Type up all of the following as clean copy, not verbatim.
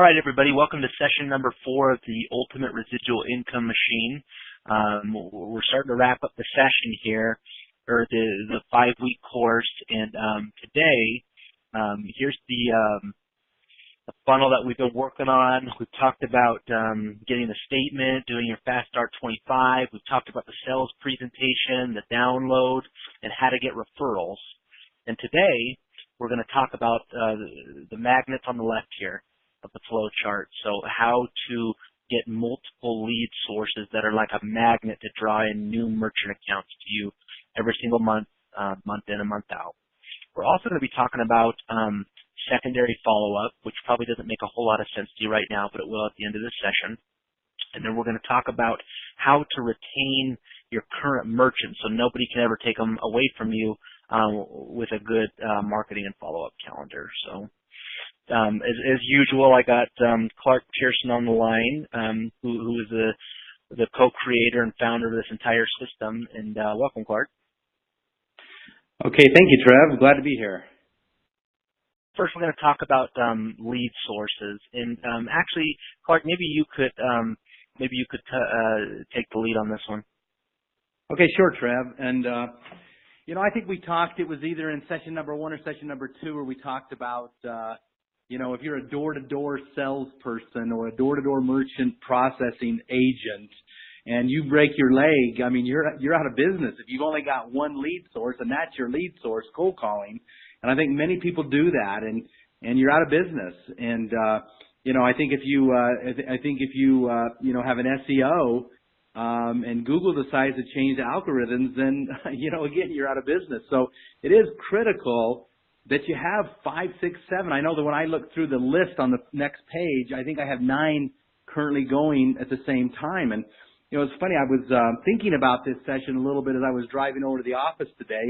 right, everybody, welcome to session number 4 of the Ultimate Residual Income Machine. We're starting to wrap up the session here, or the 5-week course, and today, here's the funnel that we've been working on. We've talked about getting the statement, doing your Fast Start 25. We've talked about the sales presentation, the download, and how to get referrals. And today, we're going to talk about the magnets on the left here of the flow chart. So how to get multiple lead sources that are like a magnet to draw in new merchant accounts to you every single month, month in and month out. We're also going to be talking about secondary follow-up, which probably doesn't make a whole lot of sense to you right now, but it will at the end of this session. And then we're going to talk about how to retain your current merchants so nobody can ever take them away from you with a good marketing and follow-up calendar. So as usual, I got Clark Pearson on the line, who is the co-creator and founder of this entire system. And welcome, Clark. Okay, thank you, Trev. Glad to be here. First, we're going to talk about lead sources. And actually, Clark, maybe you could take the lead on this one. Okay, sure, Trev. And I think we talked. It was either in session number 1 or session number 2 where we talked about if you're a door-to-door salesperson or a door-to-door merchant processing agent and you break your leg, I mean, you're out of business. If you've only got one lead source and that's your lead source, cold calling, and I think many people do that, and you're out of business. And I think if you have an SEO and Google decides to change the algorithms, then again, you're out of business. So it is critical that you have 5, 6, 7. I know that when I look through the list on the next page, I think I have 9 currently going at the same time. And it's funny, I was thinking about this session a little bit as I was driving over to the office today,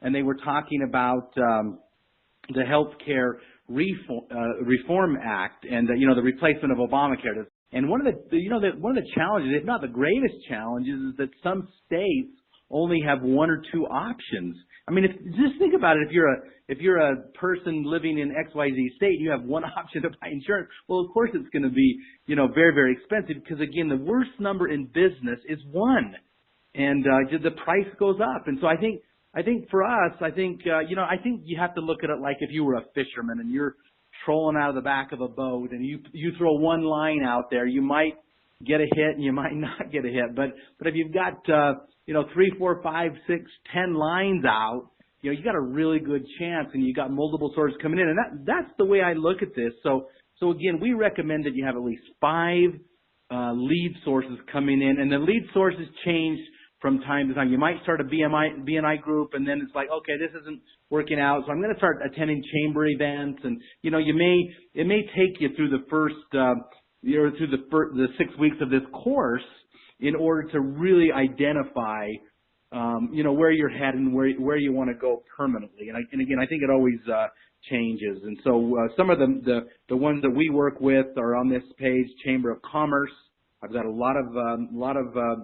and they were talking about the Healthcare Reform Act and the replacement of Obamacare. And one of the challenges, if not the greatest challenges, is that some states only have 1 or 2 options. I mean, just think about it. If you're a person living in XYZ state, you have one option to buy insurance. Well, of course, it's going to be very, very expensive because again, the worst number in business is 1, and the price goes up. And so I think for us, I think you have to look at it like if you were a fisherman and you're trolling out of the back of a boat and you throw one line out there, you might get a hit and you might not get a hit. But if you've got 3, 4, 5, 6, 10 lines out, you got a really good chance, and you got multiple sources coming in, and that's the way I look at this. So again, we recommend that you have at least 5 lead sources coming in, and the lead sources change from time to time. You might start a BNI group, and then it's like, okay, this isn't working out, so I'm going to start attending chamber events, and it may take you through the first through the 6 weeks of this course in order to really identify where you're headed and where you want to go permanently. And again, I think it always changes. And so some of the ones that we work with are on this page: Chamber of Commerce. I've got a lot of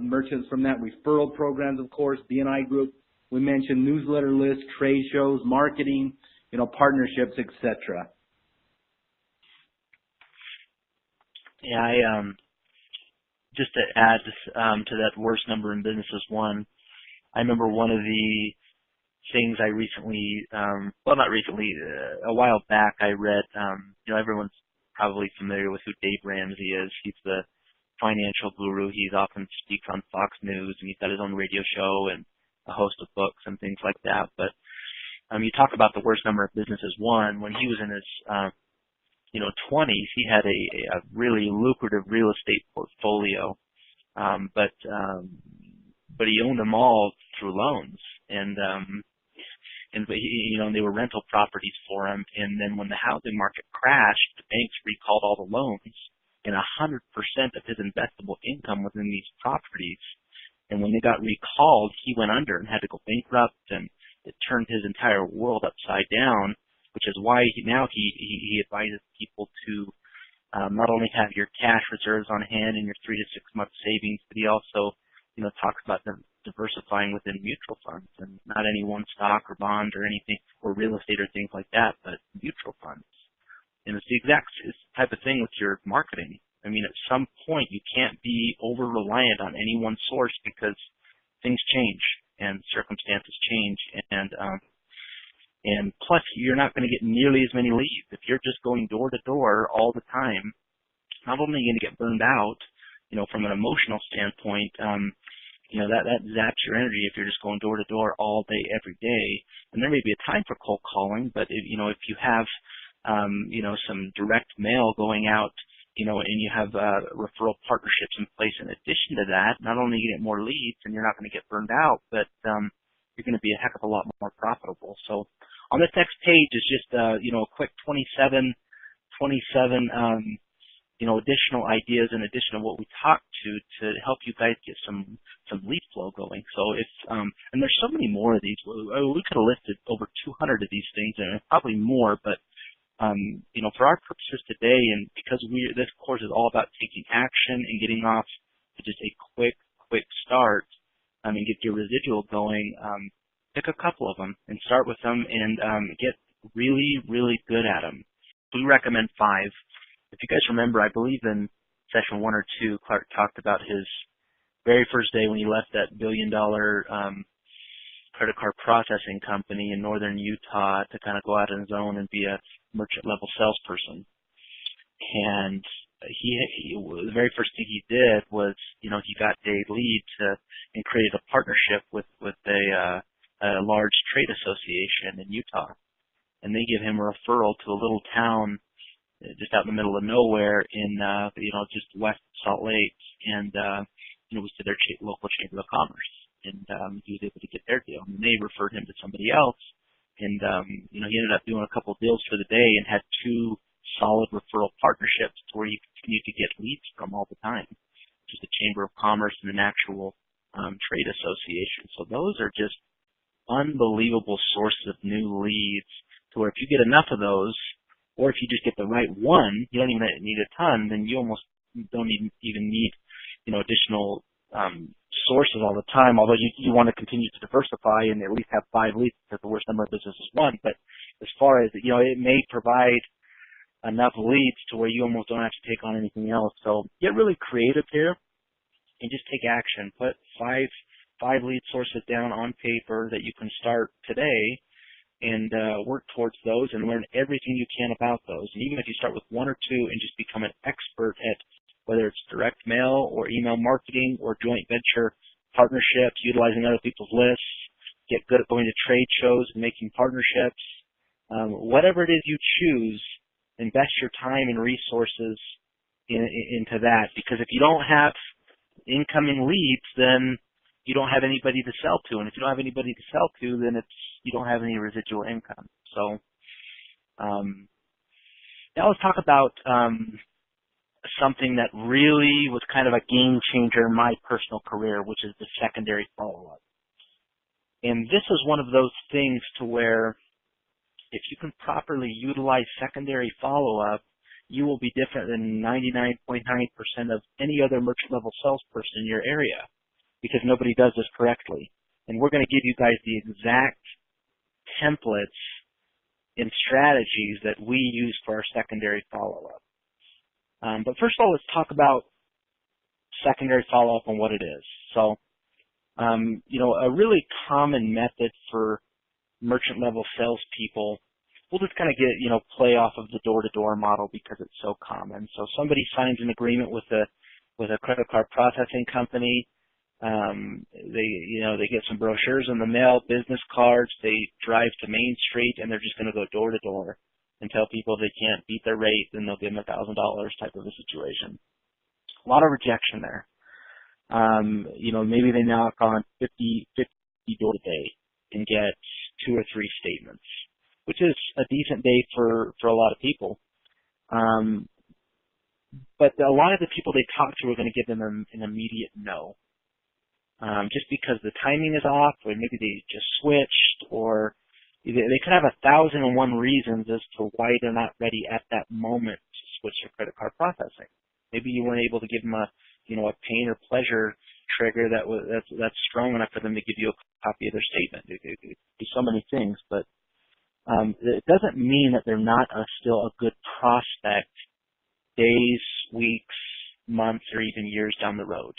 merchants from that. Referral programs, of course, BNI group. We mentioned newsletter lists, trade shows, marketing, partnerships, etc. Yeah, just to add to that worst number in business is 1. I remember one of the things I recently, not recently, a while back I read, everyone's probably familiar with who Dave Ramsey is. He's the financial guru. He often speaks on Fox News, and he's got his own radio show and a host of books and things like that. But you talk about the worst number of business is 1. When he was in his 20s, he had a really lucrative real estate portfolio, but he owned them all through loans, and they were rental properties for him. And then when the housing market crashed, the banks recalled all the loans, and 100% of his investable income was in these properties. And when they got recalled, he went under and had to go bankrupt, and it turned his entire world upside down, which is why he advises people to not only have your cash reserves on hand and your 3 to 6 month savings, but he also talks about them diversifying within mutual funds, and not any one stock or bond or anything or real estate or things like that, but mutual funds. And it's type of thing with your marketing. I mean, at some point you can't be over reliant on any one source because things change and circumstances change, and plus you're not going to get nearly as many leads if you're just going door to door all the time. Not only are you going to get burned out, from an emotional standpoint, that zaps your energy if you're just going door to door all day, every day. And there may be a time for cold calling, but if you have, some direct mail going out, and you have referral partnerships in place in addition to that, not only you get more leads and you're not going to get burned out, but you're going to be a heck of a lot more profitable. So on this next page is just, a quick 27 additional ideas in addition to what we talked to help you guys get some lead flow going. So and there's so many more of these. We could have listed over 200 of these things, and probably more, but for our purposes today, and because this course is all about taking action and getting off to just a quick start, and get your residual going, pick a couple of them and start with them and get really, really good at them. We recommend 5. If you guys remember, I believe in session 1 or 2, Clark talked about his very first day when he left that $1 billion credit card processing company in northern Utah to kind of go out on his own and be a merchant level salesperson. And the very first thing he did was, he got a lead and created a partnership with a large trade association in Utah. And they give him a referral to a little town just out in the middle of nowhere in, just west of Salt Lake, and, was to their local chamber of commerce. And, he was able to get their deal. And they referred him to somebody else. And, he ended up doing a couple of deals for the day and had 2 solid referral partnerships to where you continue to get leads from all the time, just a chamber of commerce and an actual, trade association. So those are just unbelievable sources of new leads to where if you get enough of those, or if you just get the right one, you don't even need a ton, then you almost don't even need, additional sources all the time, although you want to continue to diversify and at least have 5 leads because the worst number of business is 1. But as far as, it may provide enough leads to where you almost don't have to take on anything else. So get really creative here and just take action. Put 5 lead sources down on paper that you can start today and work towards those and learn everything you can about those. And even if you start with 1 or 2 and just become an expert at whether it's direct mail or email marketing or joint venture partnerships, utilizing other people's lists, get good at going to trade shows and making partnerships, whatever it is you choose, invest your time and resources into that. Because if you don't have incoming leads, then you don't have anybody to sell to. And if you don't have anybody to sell to, then you don't have any residual income. So now let's talk about something that really was kind of a game changer in my personal career, which is the secondary follow-up. And this is one of those things to where if you can properly utilize secondary follow-up, you will be different than 99.9% of any other merchant level salesperson in your area, because nobody does this correctly. And we're going to give you guys the exact templates and strategies that we use for our secondary follow-up. But first of all, let's talk about secondary follow-up and what it is. So, a really common method for merchant level salespeople, we'll just kind of get, play off of the door-to-door model because it's so common. So somebody signs an agreement with a credit card processing company. They get some brochures in the mail, business cards. They drive to Main Street and they're just going to go door to door and tell people they can't beat their rate, then they'll give them $1,000 type of a situation. A lot of rejection there. Maybe they knock on 50 doors a day and get 2 or 3 statements, which is a decent day for a lot of people. But a lot of the people they talk to are going to give them an immediate no. Just because the timing is off, or maybe they just switched, or they could have 1,001 reasons as to why they're not ready at that moment to switch to credit card processing. Maybe you weren't able to give them a pain or pleasure trigger that's strong enough for them to give you a copy of their statement. It could be so many things, but it doesn't mean that they're not still a good prospect days, weeks, months, or even years down the road.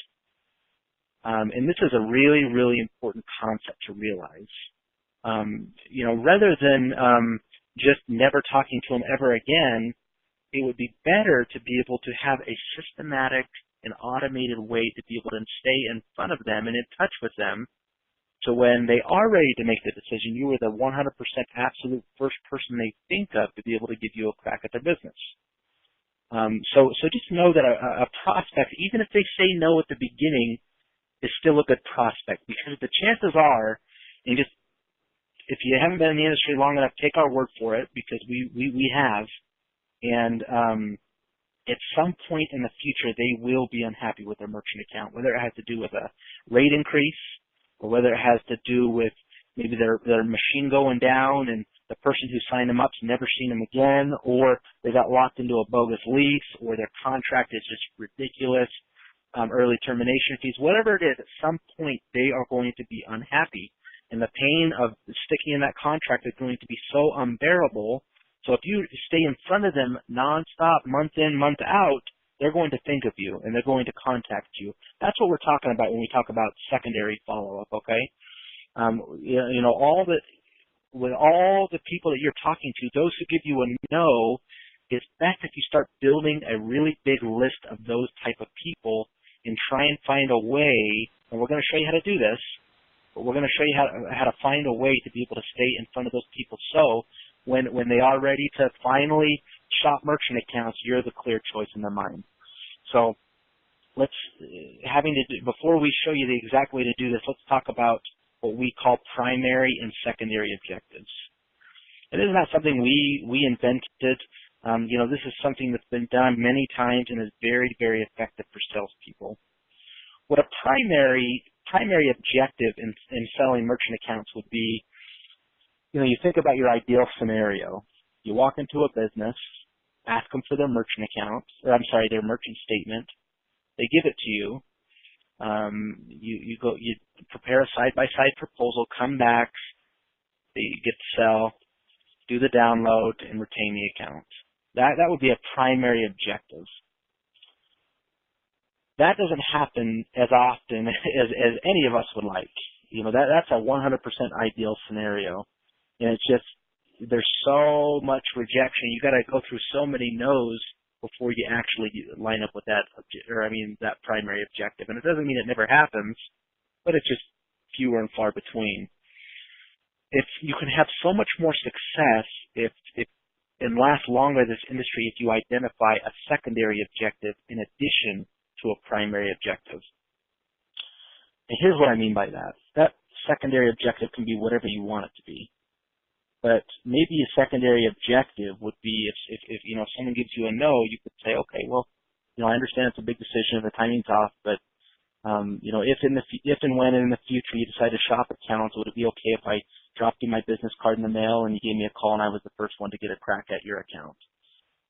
And this is a really, really important concept to realize. Rather than just never talking to them ever again, it would be better to be able to have a systematic and automated way to be able to stay in front of them and in touch with them, so when they are ready to make the decision, you are the 100% absolute first person they think of to be able to give you a crack at their business. So just know that a prospect, even if they say no at the beginning, is still a good prospect, because the chances are, and just if you haven't been in the industry long enough, take our word for it, because we have, and at some point in the future, they will be unhappy with their merchant account, whether it has to do with a rate increase, or whether it has to do with maybe their machine going down and the person who signed them up's never seen them again, or they got locked into a bogus lease, or their contract is just ridiculous, early termination fees, whatever it is, at some point they are going to be unhappy. And the pain of sticking in that contract is going to be so unbearable. So if you stay in front of them nonstop, month in, month out, they're going to think of you and they're going to contact you. That's what we're talking about when we talk about secondary follow-up, okay? With all the people that you're talking to, those who give you a no, it's best if you start building a really big list of those type of people and try and find a way, and we're going to show you how to do this, but we're going to show you how to find a way to be able to stay in front of those people, so when they are ready to finally shop merchant accounts, you're the clear choice in their mind. So before we show you the exact way to do this, let's talk about what we call primary and secondary objectives. And this is not something we invented. This is something that's been done many times and is very, very effective for salespeople. What a primary objective in selling merchant accounts would be, you think about your ideal scenario. You walk into a business, ask them for their merchant their merchant statement. They give it to you. You prepare a side-by-side proposal, come back, you get to sell, do the download, and retain the account. That would be a primary objective. That doesn't happen as often as any of us would like. That's a 100% ideal scenario. And it's just, there's so much rejection. You got to go through so many no's before you actually line up with that primary objective. And it doesn't mean it never happens, but it's just fewer and far between. If you can have so much more success and last longer in this industry if you identify a secondary objective in addition to a primary objective. And here's what I mean by that. That secondary objective can be whatever you want it to be. But maybe a secondary objective would be if someone gives you a no, you could say, okay, well, I understand it's a big decision, the timing's off, but if and when in the future you decide to shop accounts, would it be okay if I dropped you my business card in the mail and you gave me a call and I was the first one to get a crack at your account?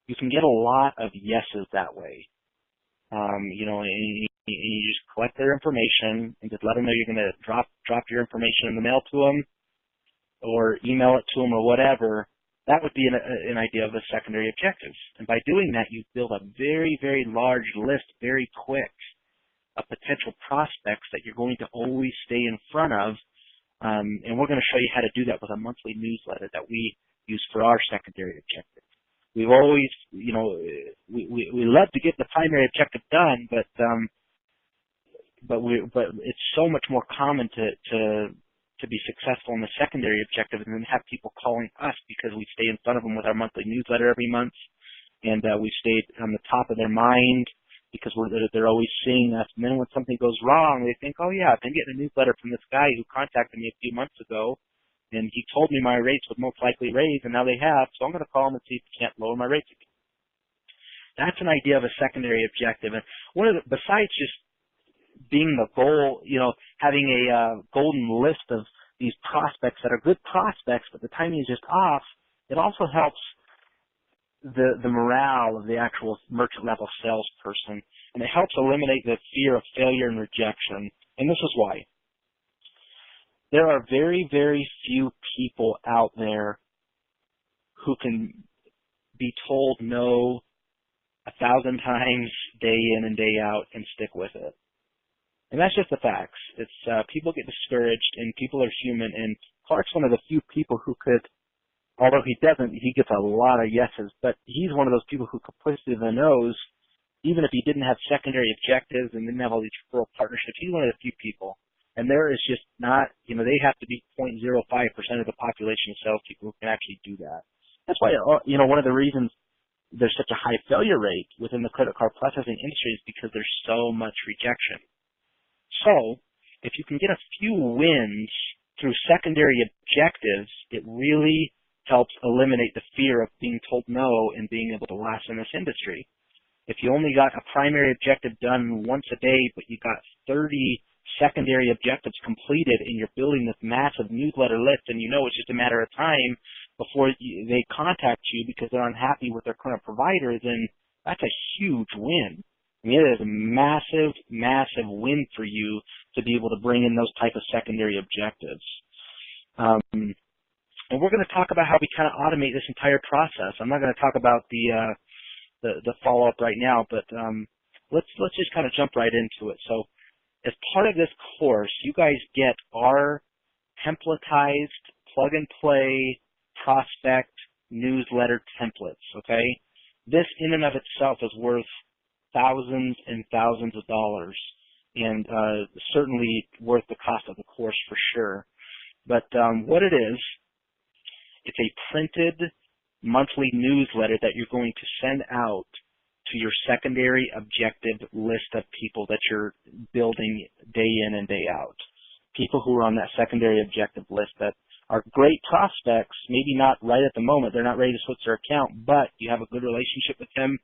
You can get a lot of yeses that way. And you just collect their information and just let them know you're going to drop your information in the mail to them, or email it to them or whatever. That would be an idea of a secondary objective. And by doing that, you build a very, very large list very quick of potential prospects that you're going to always stay in front of. And we're going to show you how to do that with a monthly newsletter that we use for our secondary objective. We've always, we love to get the primary objective done, but it's so much more common to be successful in the secondary objective and then have people calling us because we stay in front of them with our monthly newsletter every month, and we stayed on the top of their mind because they're always seeing us. And then when something goes wrong, they think, oh yeah, I've been getting a newsletter from this guy who contacted me a few months ago, and he told me my rates would most likely raise, and now they have, so I'm going to call him and see if he can't lower my rates again. That's an idea of a secondary objective. And besides just being the goal, having a golden list of these prospects that are good prospects, but the timing is just off, it also helps the morale of the actual merchant level salesperson, and it helps eliminate the fear of failure and rejection. And this is why. There are very, very few people out there who can be told no 1,000 times day in and day out and stick with it. And that's just the facts. It's people get discouraged, and people are human, and Clark's one of the few people who could, although he doesn't, he gets a lot of yeses, but he's one of those people who could push through the nose, even if he didn't have secondary objectives and didn't have all these referral partnerships. He's one of the few people. And there is just not, they have to be 0.05% of the population of salespeople who can actually do that. That's why, one of the reasons there's such a high failure rate within the credit card processing industry is because there's so much rejection. So, if you can get a few wins through secondary objectives, it really helps eliminate the fear of being told no and being able to last in this industry. If you only got a primary objective done once a day, but you got 30 secondary objectives completed and you're building this massive newsletter list, and it's just a matter of time before they contact you because they're unhappy with their current provider, then that's a huge win. I mean, it is a massive, massive win for you to be able to bring in those type of secondary objectives. And we're going to talk about how we kind of automate this entire process. I'm not going to talk about the follow-up right now, but let's just kind of jump right into it. So as part of this course, you guys get our templatized plug-and-play prospect newsletter templates, okay? This in and of itself is worth thousands and thousands of dollars, and certainly worth the cost of the course for sure. But what it is, it's a printed monthly newsletter that you're going to send out to your secondary objective list of people that you're building day in and day out. People who are on that secondary objective list that are great prospects, maybe not right at the moment, they're not ready to switch their account, but you have a good relationship with them.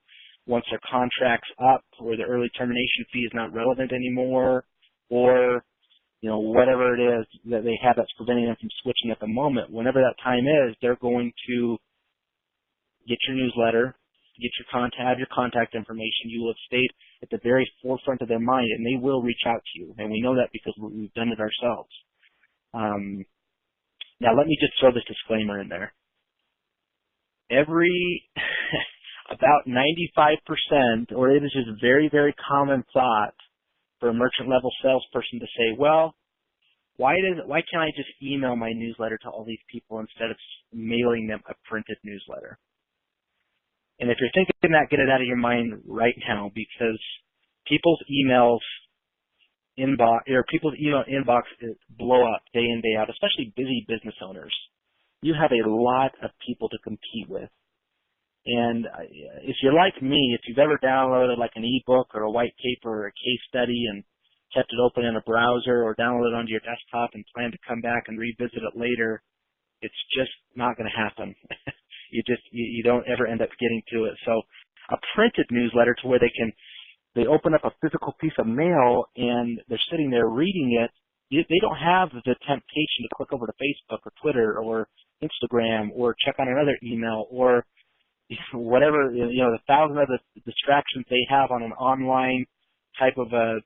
Once their contract's up or the early termination fee is not relevant anymore, or whatever it is that they have that's preventing them from switching at the moment, whenever that time is, they're going to get your newsletter, have your contact information. You will have stayed at the very forefront of their mind, and they will reach out to you. And we know that because we've done it ourselves. Now, let me just throw this disclaimer in there. About 95%, or it is just a very, very common thought for a merchant level salesperson to say, well, why can't I just email my newsletter to all these people instead of mailing them a printed newsletter? And if you're thinking that, get it out of your mind right now, because people's email inbox blow up day in, day out, especially busy business owners. You have a lot of people to compete with. And if you're like me, if you've ever downloaded like an ebook or a white paper or a case study and kept it open in a browser or downloaded it onto your desktop and plan to come back and revisit it later, it's just not going to happen. You don't ever end up getting to it. So a printed newsletter to where they open up a physical piece of mail and they're sitting there reading it, they don't have the temptation to click over to Facebook or Twitter or Instagram or check on another email or whatever, the thousand other distractions they have on an online type of a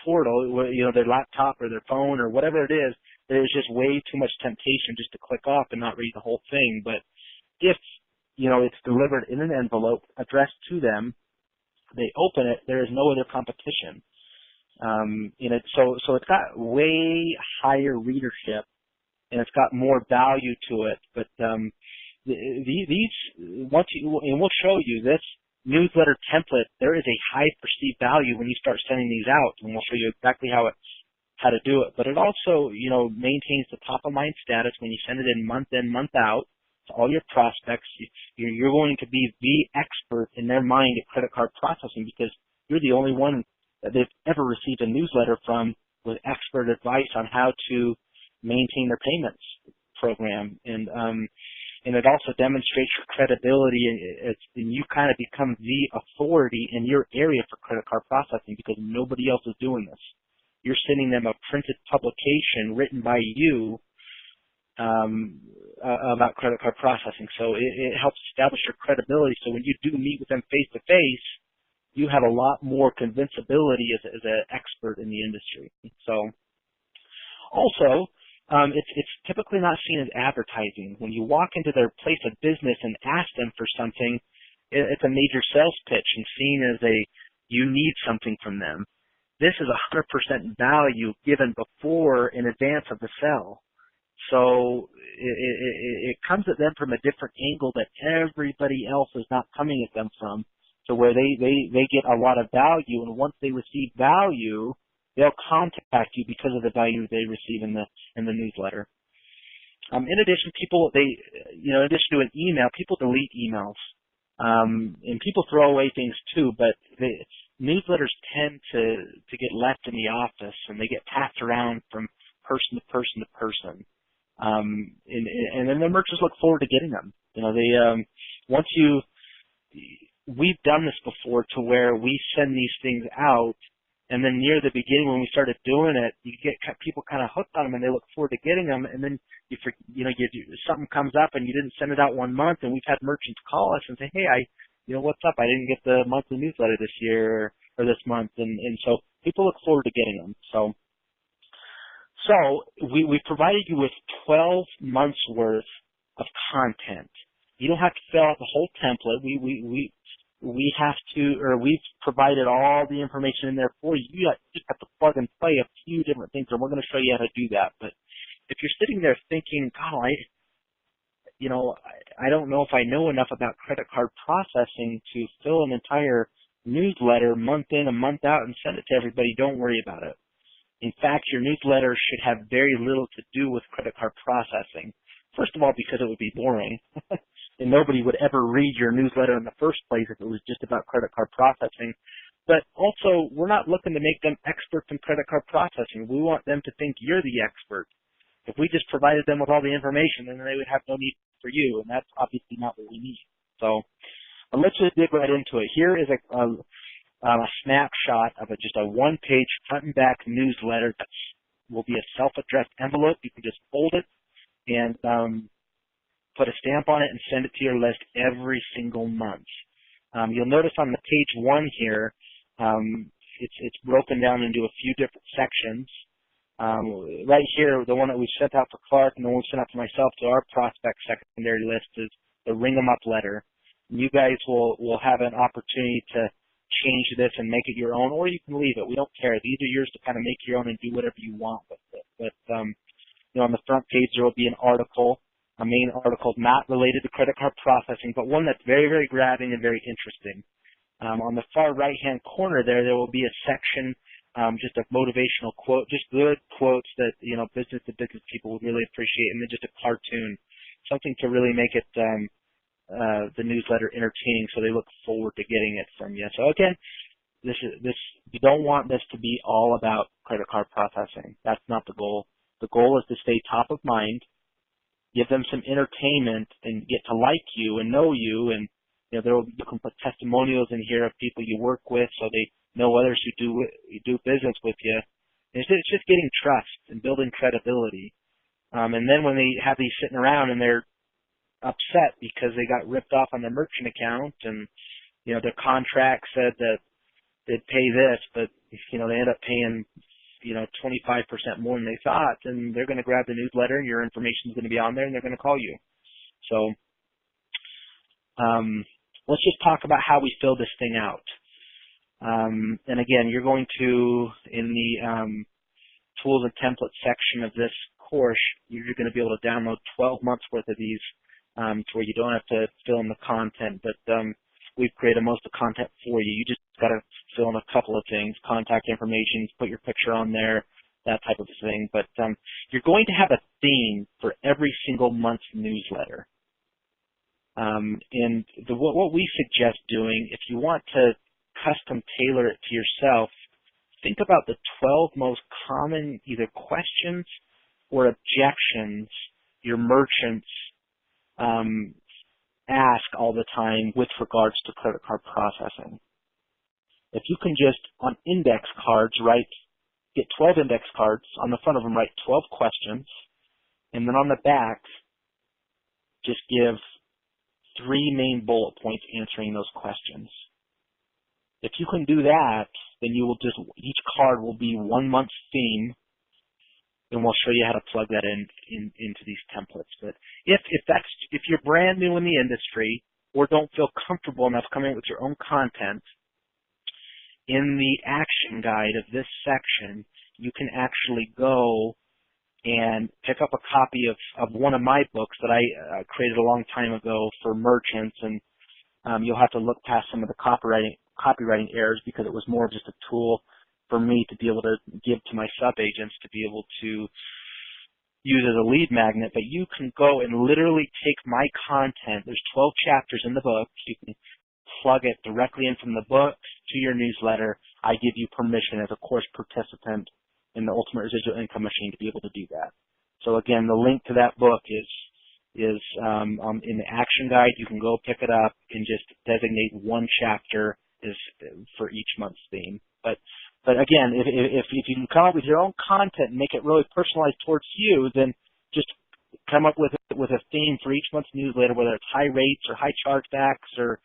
portal, their laptop or their phone or whatever it is. There's just way too much temptation just to click off and not read the whole thing. But if, it's delivered in an envelope addressed to them, they open it, there is no other competition. So it's got way higher readership and it's got more value to it. But we'll show you this newsletter template, there is a high perceived value when you start sending these out, and we'll show you exactly how to do it. But it also, maintains the top of mind status when you send it in, month out to all your prospects. You're going to be the expert in their mind at credit card processing because you're the only one that they've ever received a newsletter from with expert advice on how to maintain their payments program. And it also demonstrates your credibility, and you kind of become the authority in your area for credit card processing because nobody else is doing this. You're sending them a printed publication written by you about credit card processing. So it helps establish your credibility. So when you do meet with them face to face, you have a lot more convincibility as an expert in the industry. So also, it's typically not seen as advertising. When you walk into their place of business and ask them for something, it's a major sales pitch and seen as you need something from them. This is 100% value given before in advance of the sell. So it comes at them from a different angle that everybody else is not coming at them from. So where they get a lot of value, and once they receive value, they'll contact you because of the value they receive in the newsletter. In addition, in addition to an email, people delete emails. And people throw away things too, but newsletters tend to get left in the office, and they get passed around from person to person to person. And then the merchants look forward to getting them. We've done this before to where we send these things out, and then near the beginning when we started doing it, you get people kind of hooked on them, and they look forward to getting them, and then something comes up and you didn't send it out 1 month, and we've had merchants call us and say, hey, what's up? I didn't get the monthly newsletter this year or this month, and so people look forward to getting them. So we provided you with 12 months worth of content. You don't have to fill out the whole template. We've provided all the information in there for you. You just have to plug and play a few different things, and we're going to show you how to do that. But if you're sitting there thinking, God, I don't know if I know enough about credit card processing to fill an entire newsletter month in and month out and send it to everybody, don't worry about it. In fact, your newsletter should have very little to do with credit card processing. First of all, because it would be boring, and nobody would ever read your newsletter in the first place if it was just about credit card processing. But also, we're not looking to make them experts in credit card processing. We want them to think you're the expert. If we just provided them with all the information, then they would have no need for you, and that's obviously not what we need. So let's just dig right into it. Here is a snapshot of just a one-page front and back newsletter that will be a self-addressed envelope. You can just fold it and put a stamp on it and send it to your list every single month. You'll notice on the page 1 here, it's broken down into a few different sections. Right here, the one that we sent out for Clark and the one we sent out for myself to our prospect secondary list is the Ring 'em Up letter. And you guys will have an opportunity to change this and make it your own, or you can leave it. We don't care. These are yours to kind of make your own and do whatever you want with it. But on the front page, there will be an article, a main article not related to credit card processing, but one that's very, very grabbing and very interesting. On the far right-hand corner there will be a section, just a motivational quote, just good quotes that, business-to-business people would really appreciate, and then just a cartoon, something to really make it the newsletter entertaining so they look forward to getting it from you. So again, you don't want this to be all about credit card processing. That's not the goal. The goal is to stay top of mind, give them some entertainment, and get to like you and know you. And you can put testimonials in here of people you work with, so they know others who do business with you. And it's just getting trust and building credibility. And then when they have these sitting around and they're upset because they got ripped off on their merchant account, and their contract said that they'd pay this, but they end up paying 25% more than they thought, and they're going to grab the newsletter, and your information is going to be on there, and they're going to call you. So let's just talk about how we fill this thing out. And again, you're going to, in the tools and templates section of this course, you're going to be able to download 12 months worth of these to where you don't have to fill in the content, but we've created most of the content for you. You just got to fill in a couple of things, contact information, put your picture on there, that type of thing. But you're going to have a theme for every single month's newsletter. And what we suggest doing, if you want to custom tailor it to yourself, think about the 12 most common either questions or objections your merchants ask all the time with regards to credit card processing. If you can just, on index cards, get 12 index cards, on the front of them write 12 questions, and then on the back, just give 3 main bullet points answering those questions. If you can do that, then each card will be 1 month's theme, and we'll show you how to plug that into these templates. But if you're brand new in the industry, or don't feel comfortable enough coming up with your own content, in the action guide of this section, you can actually go and pick up a copy of one of my books that I created a long time ago for merchants, and you'll have to look past some of the copywriting errors because it was more of just a tool for me to be able to give to my sub-agents to be able to use as a lead magnet. But you can go and literally take my content. There's 12 chapters in the book. You can plug it directly in from the book to your newsletter. I give you permission as a course participant in the Ultimate Residual Income Machine to be able to do that. So again, the link to that book is in the action guide. You can go pick it up and just designate one chapter for each month's theme. But again, if you can come up with your own content and make it really personalized towards you, then just come up with a theme for each month's newsletter, whether it's high rates or high chargebacks or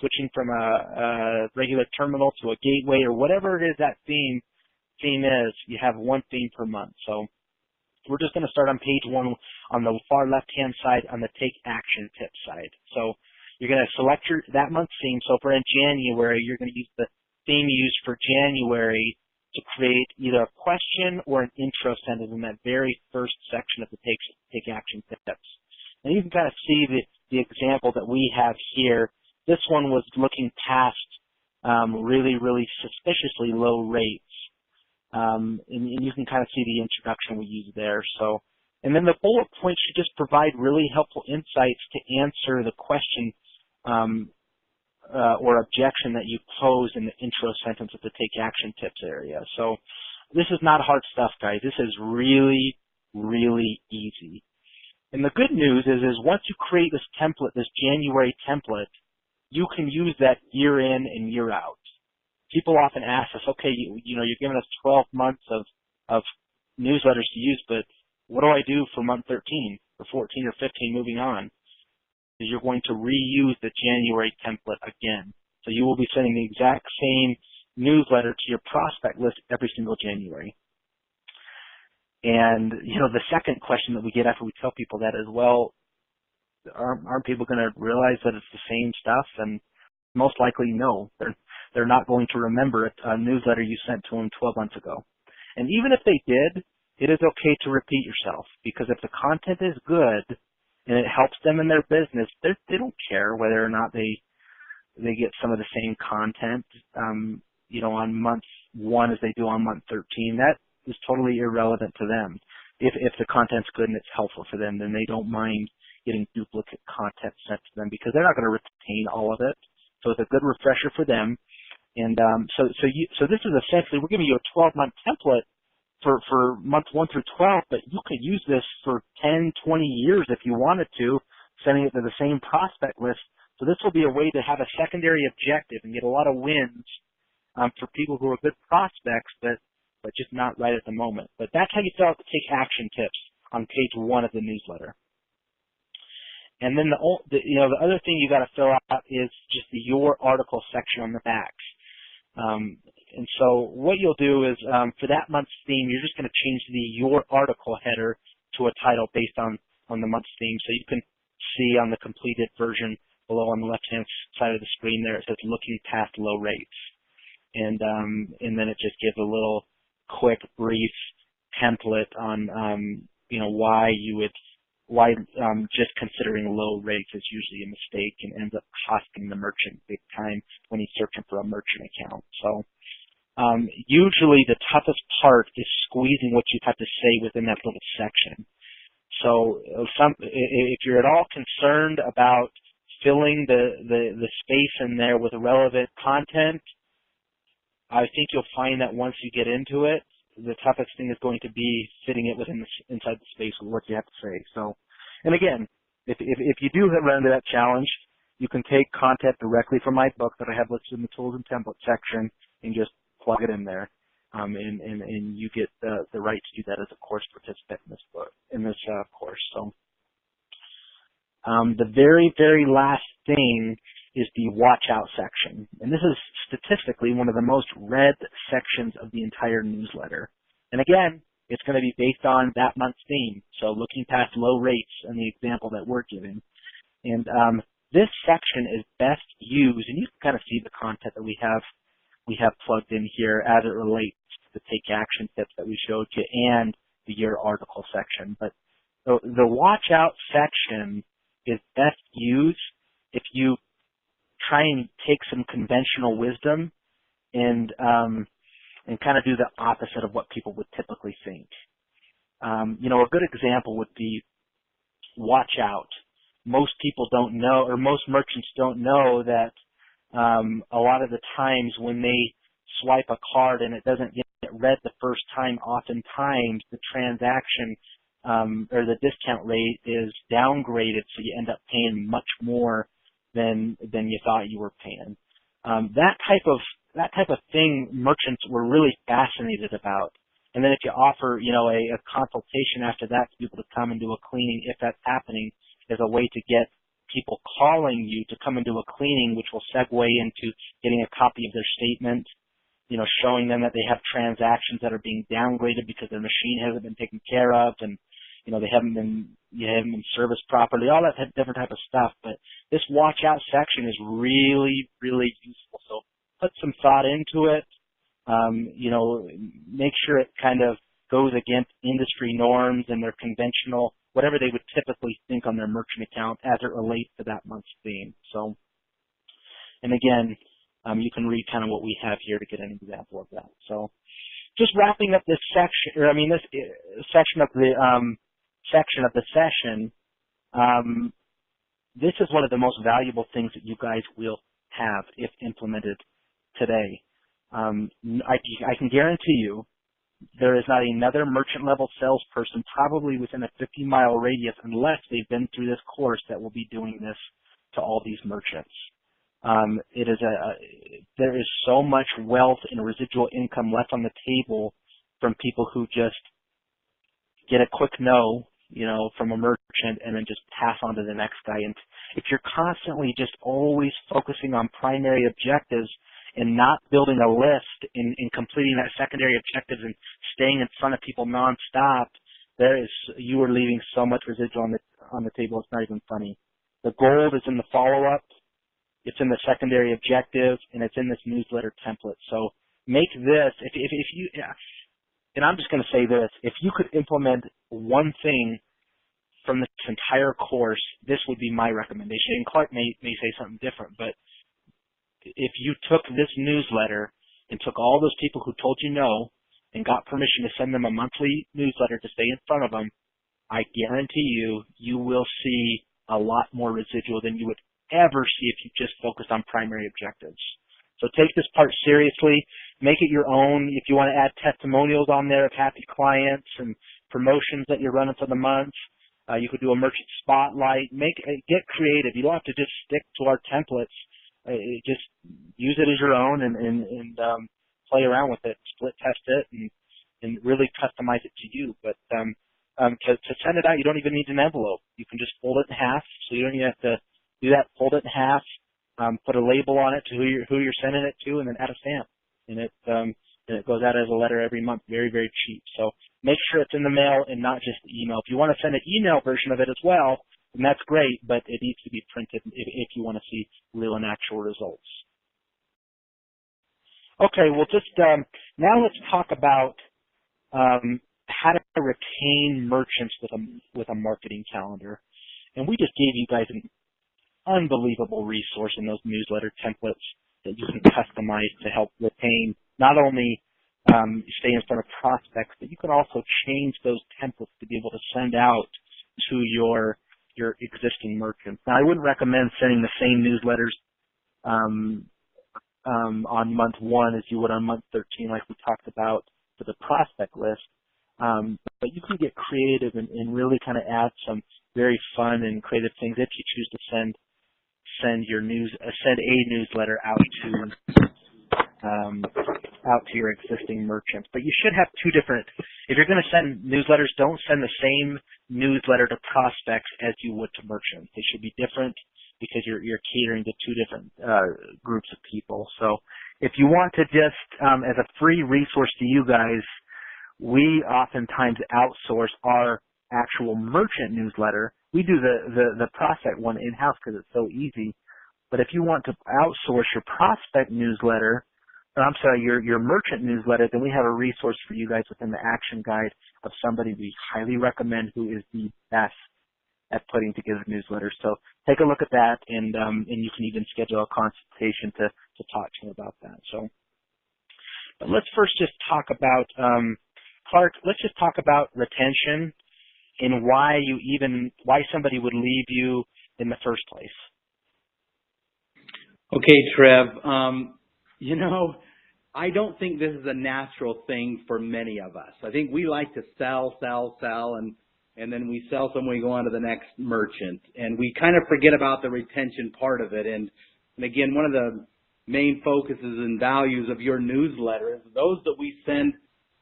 switching from a regular terminal to a gateway or whatever it is that theme is. You have one theme per month. So we're just going to start on page 1 on the far left-hand side on the Take Action Tips side. So you're going to select that month's theme. So for in January, you're going to use the theme you used for January to create either a question or an intro sentence in that very first section of the Take Action Tips. And you can kind of see the example that we have here. This one was looking past really, really suspiciously low rates. And you can kind of see the introduction we use there. So, and then the bullet points should just provide really helpful insights to answer the question or objection that you pose in the intro sentence of the Take Action Tips area. So this is not hard stuff, guys. This is really, really easy. And the good news is once you create this template, this January template, you can use that year in and year out. People often ask us, okay, you're giving us 12 months of newsletters to use, but what do I do for month 13 or 14 or 15 moving on? Is you're going to reuse the January template again. So you will be sending the exact same newsletter to your prospect list every single January. And, the second question that we get after we tell people that is, well, aren't people going to realize that it's the same stuff? And most likely, no. They're not going to remember a newsletter you sent to them 12 months ago. And even if they did, it is okay to repeat yourself, because if the content is good and it helps them in their business, they don't care whether or not they get some of the same content, on month 1 as they do on month 13. That is totally irrelevant to them. If the content's good and it's helpful for them, then they don't mind getting duplicate content sent to them because they're not going to retain all of it. So it's a good refresher for them. And so this is essentially, we're giving you a 12-month template for months 1 through 12, but you could use this for 10, 20 years if you wanted to, sending it to the same prospect list. So this will be a way to have a secondary objective and get a lot of wins for people who are good prospects, but just not right at the moment. But that's how you fill out the Take Action Tips on page 1 of the newsletter. And then the other thing you got to fill out is just the Your Article section on the back. And so what you'll do is for that month's theme, you're just going to change the Your Article header to a title based on the month's theme. So you can see on the completed version below on the left-hand side of the screen there, it says Looking Past Low Rates. And then it just gives a little quick, brief template on why just considering low rates is usually a mistake and ends up costing the merchant big time when he's searching for a merchant account. So usually the toughest part is squeezing what you have to say within that little section. So if you're at all concerned about filling the space in there with relevant content, I think you'll find that once you get into it, the toughest thing is going to be fitting it within inside the space with what you have to say. So, and again, if you do run into that challenge, you can take content directly from my book that I have listed in the Tools and Template section and just plug it in there, and you get the right to do that as a course participant in this course. So, the very, very last thing is the Watch Out section. And this is statistically one of the most read sections of the entire newsletter. And again, it's going to be based on that month's theme. So looking past low rates and the example that we're giving. And this section is best used, and you can kind of see the content that we have plugged in here as it relates to the take action tips that we showed you and the your article section. But the watch out section is best used if you try and take some conventional wisdom and kind of do the opposite of what people would typically think. You know, a good example would be watch out. Most people don't know, or most merchants don't know that a lot of the times when they swipe a card and it doesn't get read the first time, oftentimes the transaction or the discount rate is downgraded, so you end up paying much more than you thought you were paying. That type of thing merchants were really fascinated about. And then if you offer, you know, a consultation after that to people to come and do a cleaning, if that's happening, as a way to get people calling you to come and do a cleaning, which will segue into getting a copy of their statement, you know, showing them that they have transactions that are being downgraded because their machine hasn't been taken care of, and you know, you haven't been serviced properly, all that different type of stuff. But this watch out section is really, really useful. So put some thought into it. You know, make sure it kind of goes against industry norms and their conventional, whatever they would typically think on their merchant account as it relates to that month's theme. So, and again, you can read kind of what we have here to get an example of that. So just wrapping up this section, or I mean this section of the session, this is one of the most valuable things that you guys will have if implemented today. I can guarantee you there is not another merchant level salesperson probably within a 50-mile radius, unless they've been through this course, that will be doing this to all these merchants. There is so much wealth and residual income left on the table from people who just get a quick no, you know, from a merchant and then just pass on to the next guy. And if you're constantly just always focusing on primary objectives and not building a list in completing that secondary objectives and staying in front of people nonstop, you are leaving so much residual on the table. It's not even funny. The gold is in the follow-up, it's in the secondary objective, and it's in this newsletter template. So make this, if you, and I'm just going to say this, if you could implement one thing from this entire course, this would be my recommendation. And Clark may say something different, but if you took this newsletter and took all those people who told you no and got permission to send them a monthly newsletter to stay in front of them, I guarantee you will see a lot more residual than you would ever see if you just focused on primary objectives. So take this part seriously. Make it your own. If you want to add testimonials on there of happy clients and promotions that you're running for the month, you could do a merchant spotlight. Get creative. You don't have to just stick to our templates. Just use it as your own and play around with it, split test it, and really customize it to you. But to send it out, you don't even need an envelope. You can just fold it in half, so you don't even have to do that. Fold it in half, put a label on it to who you're sending it to, and then add a stamp. And it goes out as a letter every month, very, very cheap. So make sure it's in the mail and not just the email. If you want to send an email version of it as well, and that's great, but it needs to be printed if you want to see real and actual results. Okay, well, just now let's talk about how to retain merchants with a marketing calendar. And we just gave you guys an unbelievable resource in those newsletter templates that you can customize to help retain, not only stay in front of prospects, but you can also change those templates to be able to send out to your existing merchants. Now, I wouldn't recommend sending the same newsletters on month 1 as you would on month 13, like we talked about for the prospect list. But you can get creative and really kind of add some very fun and creative things if you choose to send a newsletter out to your existing merchants. But you should have two different. If you're going to send newsletters, don't send the same newsletter to prospects as you would to merchants. They should be different because you're catering to two different groups of people. So if you want to just, as a free resource to you guys, we oftentimes outsource our actual merchant newsletter We do the prospect one in-house because it's so easy. But if you want to outsource your prospect newsletter, or I'm sorry, your merchant newsletter, then we have a resource for you guys within the action guide of somebody we highly recommend who is the best at putting together newsletters. So take a look at that, and you can even schedule a consultation to talk to him about that. So, but let's first just talk about Clark. Let's just talk about retention and why somebody would leave you in the first place. Okay, Trev. I don't think this is a natural thing for many of us. I think we like to sell, and then we sell some, we go on to the next merchant. And we kind of forget about the retention part of it. And again, one of the main focuses and values of your newsletter is those that we send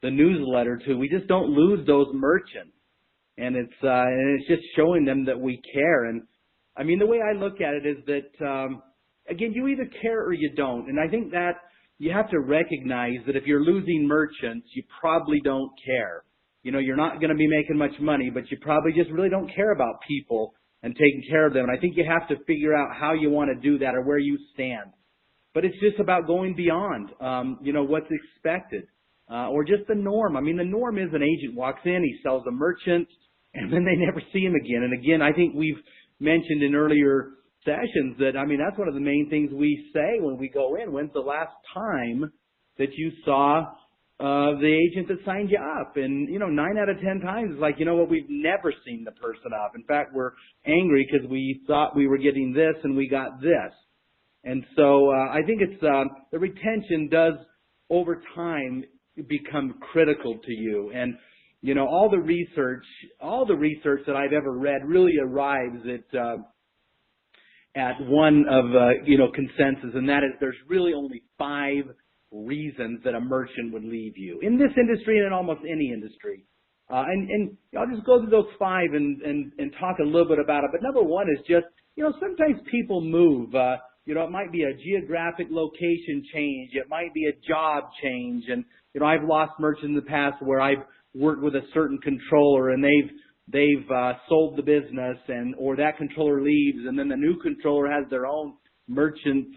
the newsletter to, we just don't lose those merchants. And it's just showing them that we care. And I mean, the way I look at it is that, again, you either care or you don't. And I think that you have to recognize that if you're losing merchants, you probably don't care. You're not going to be making much money, but you probably just really don't care about people and taking care of them. And I think you have to figure out how you want to do that or where you stand. But it's just about going beyond, what's expected or just the norm. I mean, the norm is an agent walks in, he sells a merchant, and then they never see him again. And again, I think we've mentioned in earlier sessions that, I mean, that's one of the main things we say when we go in. When's the last time that you saw the agent that signed you up? And, 9 out of 10 times it's like, we've never seen the person up. In fact, we're angry because we thought we were getting this and we got this. And so I think it's the retention does over time become critical to you. And, all the research that I've ever read really arrives at one of, consensus, and that is there's really only 5 reasons that a merchant would leave you in this industry and in almost any industry. And I'll just go through those 5 and talk a little bit about it. But number one is just, sometimes people move. It might be a geographic location change. It might be a job change. And, I've lost merchants in the past where I've worked with a certain controller and they've sold the business or that controller leaves and then the new controller has their own merchant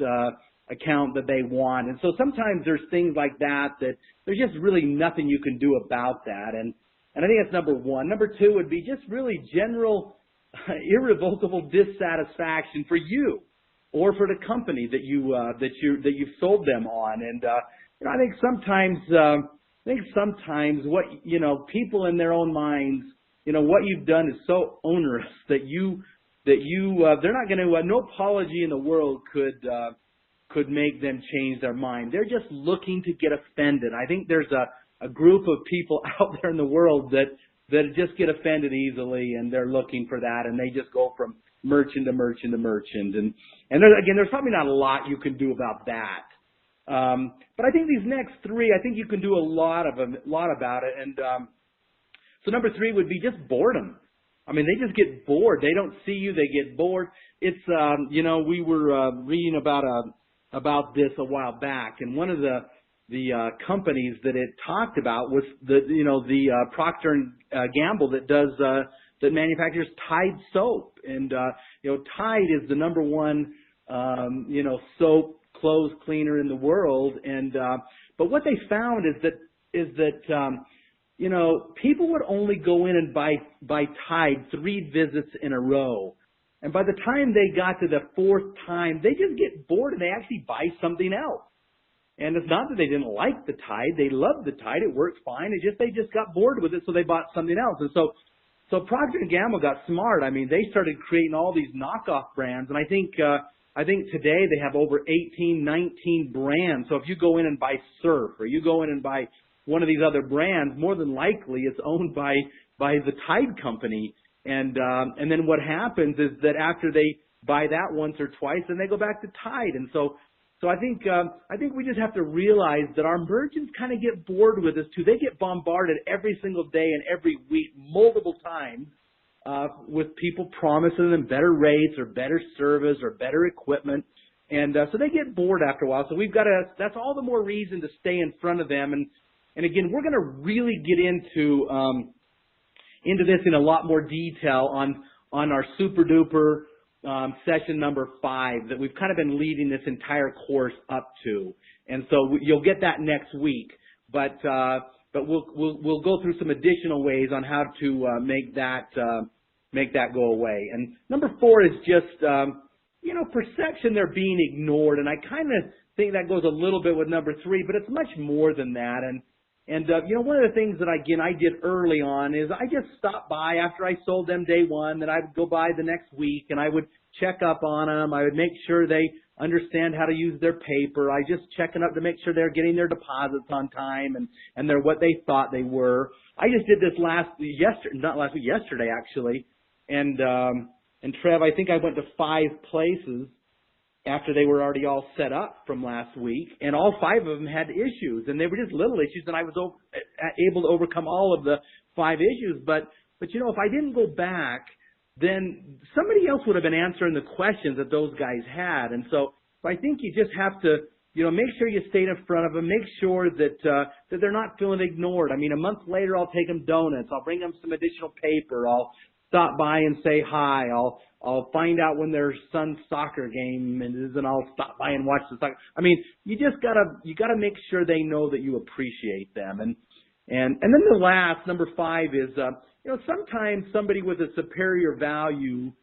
account that they want. And so sometimes there's things like that there's just really nothing you can do about that. And I think that's number one. Number 2 would be just really general irrevocable dissatisfaction for you or for the company that you've sold them on. And I think sometimes what people in their own minds, what you've done is so onerous that they're not going to, no apology in the world could make them change their mind. They're just looking to get offended. I think there's a group of people out there in the world that just get offended easily, and they're looking for that, and they just go from merchant to merchant to merchant. And there's probably not a lot you can do about that. But I think these next 3, I think you can do a lot about it. And so number 3 would be just boredom. I mean, they just get bored. They don't see you. They get bored. It's, we were reading about this a while back, and one of the companies that it talked about was the Procter and Gamble that manufactures Tide soap. And Tide is the number 1 soap clothes cleaner in the world. And but what they found is that people would only go in and buy Tide 3 visits in a row. And by the time they got to the 4th time, they just get bored and they actually buy something else. And it's not that they didn't like the Tide. They loved the Tide. It worked fine. They just got bored with it, so they bought something else. And so Procter & Gamble got smart. I mean, they started creating all these knockoff brands. And I think today they have over 18, 19 brands. So if you go in and buy Surf or you go in and buy one of these other brands, more than likely it's owned by the Tide company. And then what happens is that after they buy that once or twice, then they go back to Tide. And so I think we just have to realize that our merchants kind of get bored with this too. They get bombarded every single day and every week, multiple times, with people promising them better rates or better service or better equipment. And so they get bored after a while. So that's all the more reason to stay in front of them. And again, we're going to really get into this in a lot more detail on our super duper session number 5 that we've kind of been leading this entire course up to. And so you'll get that next week. But we'll go through some additional ways on how to make that go away. And number 4 is just perception they're being ignored, and I kind of think that goes a little bit with number 3, but it's much more than that. And one of the things that I did early on is I just stopped by after I sold them day 1, then I would go by the next week and I would check up on them. I would make sure they understand how to use their paper. I just checking up to make sure they're getting their deposits on time and they're what they thought they were. I just did this yesterday actually. And Trev, I think I went to 5 places after they were already all set up from last week, and all 5 of them had issues, and they were just little issues, and I was able to overcome all of the 5 issues. But if I didn't go back, then somebody else would have been answering the questions that those guys had. And so I think you just have to, make sure you stay in front of them, make sure that they're not feeling ignored. I mean, a month later, I'll take them donuts, I'll bring them some additional paper, I'll stop by and say hi, I'll find out when their son's soccer game is, and I'll stop by and watch the soccer. I mean, you gotta make sure they know that you appreciate them. And then the last, number 5 is, sometimes somebody with a superior value,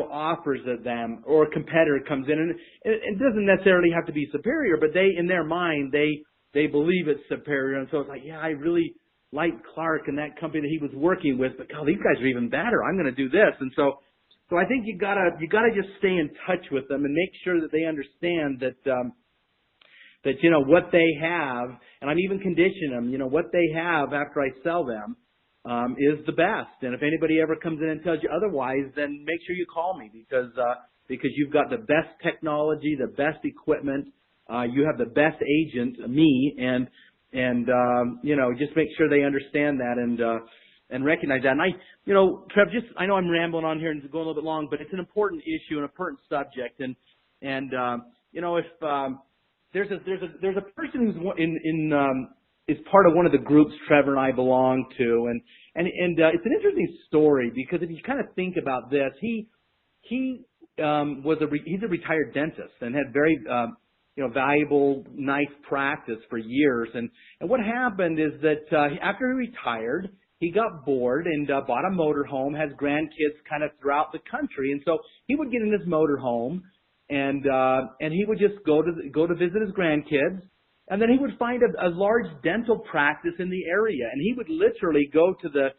offers at them, or a competitor comes in, and it doesn't necessarily have to be superior, but in their mind, they believe it's superior. And so it's like, yeah, I really like Clark and that company that he was working with, but God, these guys are even better. I'm going to do this. And so I think you gotta just stay in touch with them and make sure that they understand that what they have, and I'm even conditioning them, what they have after I sell them is the best. And if anybody ever comes in and tells you otherwise, then make sure you call me because you've got the best technology, the best equipment, you have the best agent, me, and just make sure they understand that and recognize that. And Trev, I know I'm rambling on here and going a little bit long, but it's an important issue and an important subject. And if there's a person who's is part of one of the groups Trevor and I belong to, and it's an interesting story because if you kind of think about this, he's a retired dentist and had very valuable, nice practice for years. And what happened is that after he retired, he got bored and bought a motorhome, has grandkids kind of throughout the country. And so he would get in his motorhome and he would just go to visit his grandkids. And then he would find a large dental practice in the area. And he would literally go to the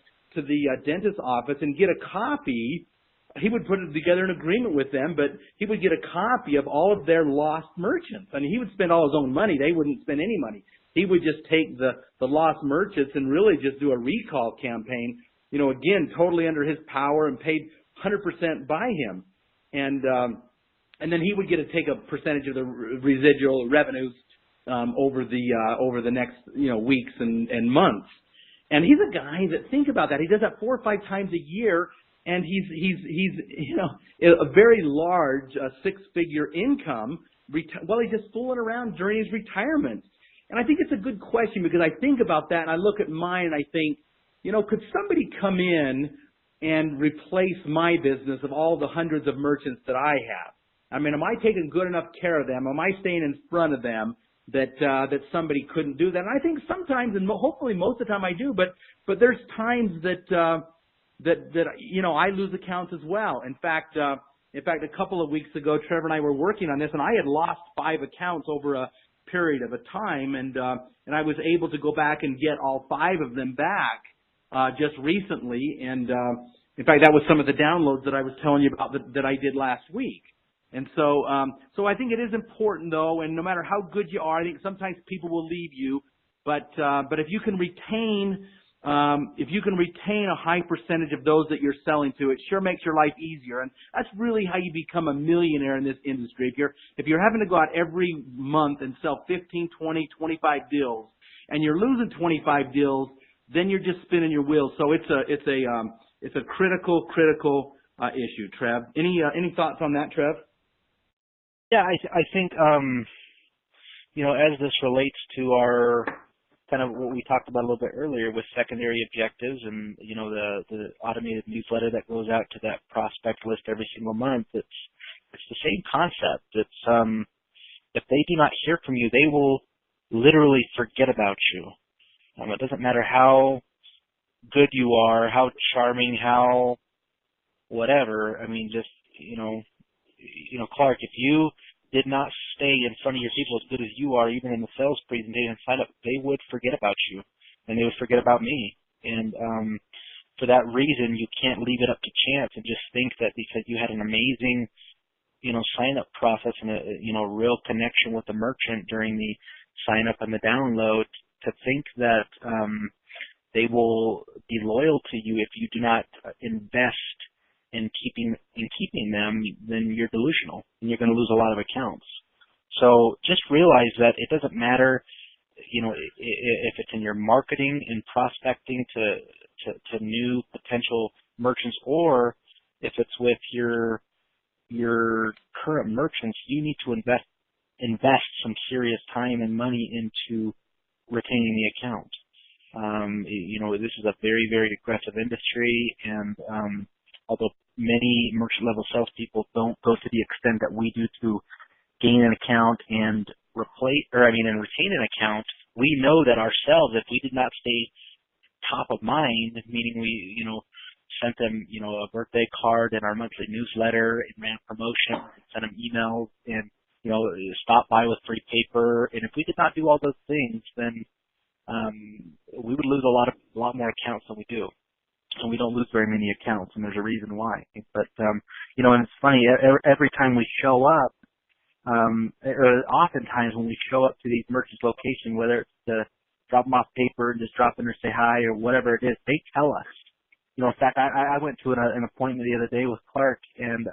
dentist's office and get a copy. He would put together an agreement with them, but he would get a copy of all of their lost merchants. I mean, he would spend all his own money. They wouldn't spend any money. He would just take the lost merchants and really just do a recall campaign, again, totally under his power and paid 100% by him. And then he would get to take a percentage of the residual revenues over the next, weeks and months. And he's a guy that, think about that. He does that 4 or 5 times a year. And he's a very large 6-figure income while he's just fooling around during his retirement. And I think it's a good question because I think about that and I look at mine and I think, could somebody come in and replace my business of all the hundreds of merchants that I have? I mean, am I taking good enough care of them? Am I staying in front of them that somebody couldn't do that? And I think sometimes, and hopefully most of the time I do, but there's times that I lose accounts as well. In fact, a couple of weeks ago, Trevor and I were working on this, and I had lost 5 accounts over a period of a time, and I was able to go back and get all 5 of them back just recently. And in fact, that was some of the downloads that I was telling you about that I did last week. And so I think it is important though, and no matter how good you are, I think sometimes people will leave you, but if you can retain a high percentage of those that you're selling to, it sure makes your life easier. And that's really how you become a millionaire in this industry. If you're having to go out every month and sell 15, 20, 25 deals, and you're losing 25 deals, then you're just spinning your wheels. So it's a critical issue. Trev, any thoughts on that, Trev? Yeah, I think as this relates to our kind of what we talked about a little bit earlier with secondary objectives and, the automated newsletter that goes out to that prospect list every single month. It's the same concept. It's, if they do not hear from you, they will literally forget about you. It doesn't matter how good you are, how charming, how whatever. I mean, just, Clark, if you did not stay in front of your people as good as you are, even in the sales presentation and sign up, they would forget about you and they would forget about me. And for that reason, you can't leave it up to chance and just think that because you had an amazing, sign up process and a real connection with the merchant during the sign up and the download, to think that they will be loyal to you if you do not invest in keeping them, then you're delusional and you're going to lose a lot of accounts. So just realize that it doesn't matter, if it's in your marketing and prospecting to new potential merchants, or if it's with your current merchants, you need to invest some serious time and money into retaining the account. This is a very, very aggressive industry, and although many merchant level salespeople don't go to the extent that we do to gain an account and retain an account, we know that ourselves, if we did not stay top of mind, meaning we, sent them, a birthday card and our monthly newsletter and ran promotion, sent them emails and, stop by with free paper. And if we did not do all those things, then we would lose a lot more accounts than we do. And we don't lose very many accounts, and there's a reason why. But, and it's funny, every time we show up, oftentimes when we show up to these merchants' locations, whether it's to drop them off paper and just drop in or say hi or whatever it is, they tell us. In fact, I went to an appointment the other day with Clark, and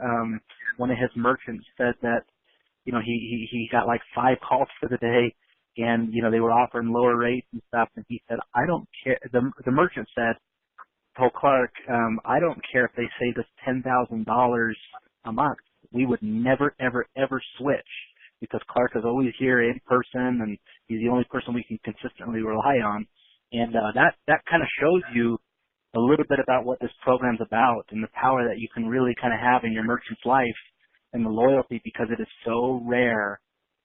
one of his merchants said that, he got like 5 calls for the day, and, they were offering lower rates and stuff, and he said, I don't care. The merchant told Clark, I don't care if they save us $10,000 a month. We would never, ever, ever switch, because Clark is always here in person, and he's the only person we can consistently rely on. And that kind of shows you a little bit about what this program's about and the power that you can really kind of have in your merchant's life and the loyalty, because it is so rare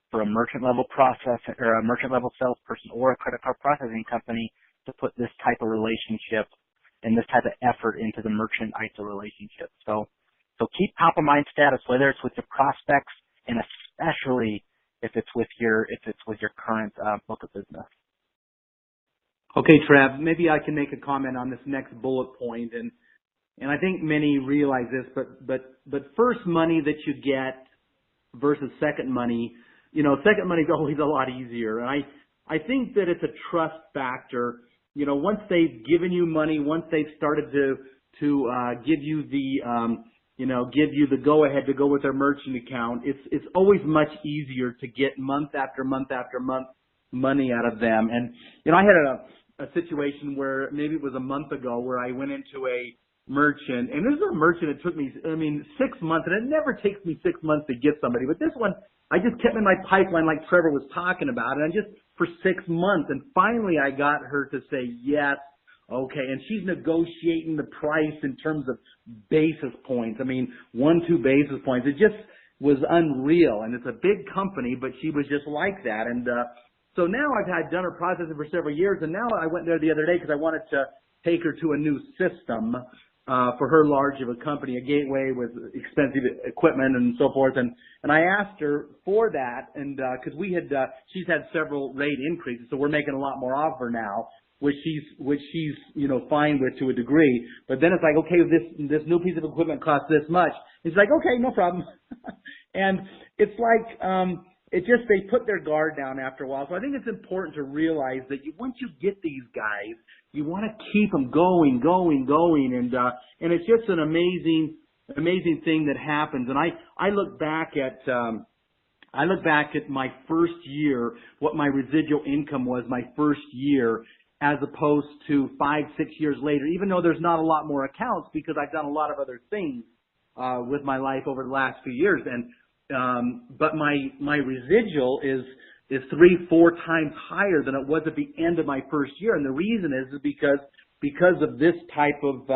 for a merchant level process or a merchant level salesperson or a credit card processing company to put this type of relationship and this type of effort into the merchant ISO relationship. So keep top of mind status, whether it's with your prospects and especially if it's with your current book of business. Okay, Trev, maybe I can make a comment on this next bullet point, and I think many realize this, but first money that you get versus second money, second money is always a lot easier. And I think that it's a trust factor. Once they've given you money, once they've started to give you the go ahead to go with their merchant account, it's always much easier to get month after month after month money out of them. And I had a situation where maybe it was a month ago where I went into a merchant, and this is a merchant that took me 6 months, and it never takes me 6 months to get somebody, but this one I just kept in my pipeline like Trevor was talking about, and for 6 months, and finally I got her to say yes. Okay, and she's negotiating the price in terms of basis points. 1-2 basis points. It just was unreal, and it's a big company, but she was just like that. And so now I've done her processing for several years, and now I went there the other day because I wanted to take her to a new system for her large of a company, a gateway with expensive equipment and so forth. And I asked her for that, and because she's had several rate increases, so we're making a lot more off her now, which she's fine with to a degree. But then it's like, okay, this new piece of equipment costs this much. It's like, okay, no problem. And it's like they put their guard down after a while. So I think it's important to realize that once you get these guys, you want to keep them going, and it's just an amazing thing that happens. And I look back at my first year, what my residual income was my first year, as opposed to 5-6 years later, even though there's not a lot more accounts because I've done a lot of other things with my life over the last few years. And but my residual is is 3-4 times higher than it was at the end of my first year. And the reason is because of this type of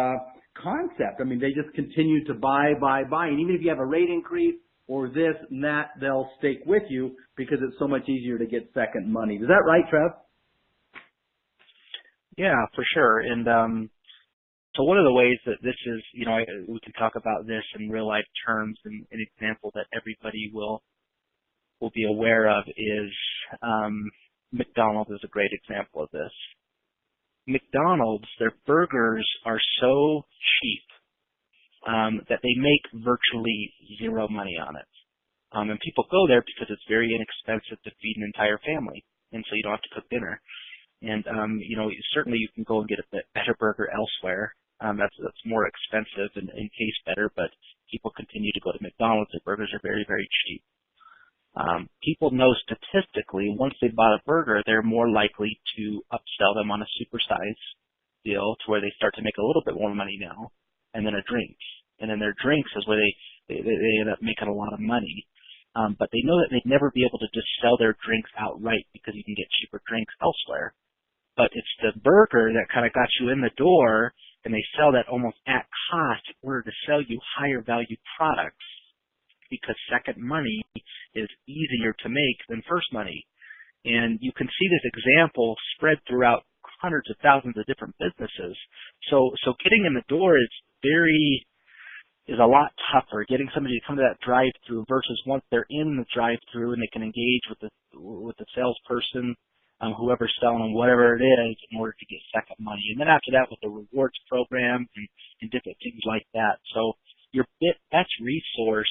concept. I mean, they just continue to buy. And even if you have a rate increase or this and that, they'll stick with you because it's so much easier to get second money. Is that right, Trev? Yeah, for sure. And so one of the ways that this is, we can talk about this in real life terms, and an example that everybody will be aware of is McDonald's is a great example of this. McDonald's, their burgers are so cheap that they make virtually zero money on it. And people go there because it's very inexpensive to feed an entire family, and so you don't have to cook dinner. And certainly you can go and get a better burger elsewhere. That's more expensive and tastes better, but people continue to go to McDonald's. Their burgers are very, very cheap. People know statistically once they bought a burger, they're more likely to upsell them on a supersize deal to where they start to make a little bit more money now, and then a drink. And then their drinks is where they end up making a lot of money. But they know that they'd never be able to just sell their drinks outright because you can get cheaper drinks elsewhere. But it's the burger that kind of got you in the door, and they sell that almost at cost in order to sell you higher value products, because second money is easier to make than first money. And you can see this example spread throughout hundreds of thousands of different businesses. So getting in the door is a lot tougher. Getting somebody to come to that drive-through versus once they're in the drive-through and they can engage with the salesperson, whoever's selling them, whatever it is, in order to get second money. And then after that with the rewards program and different things like that. So your best resource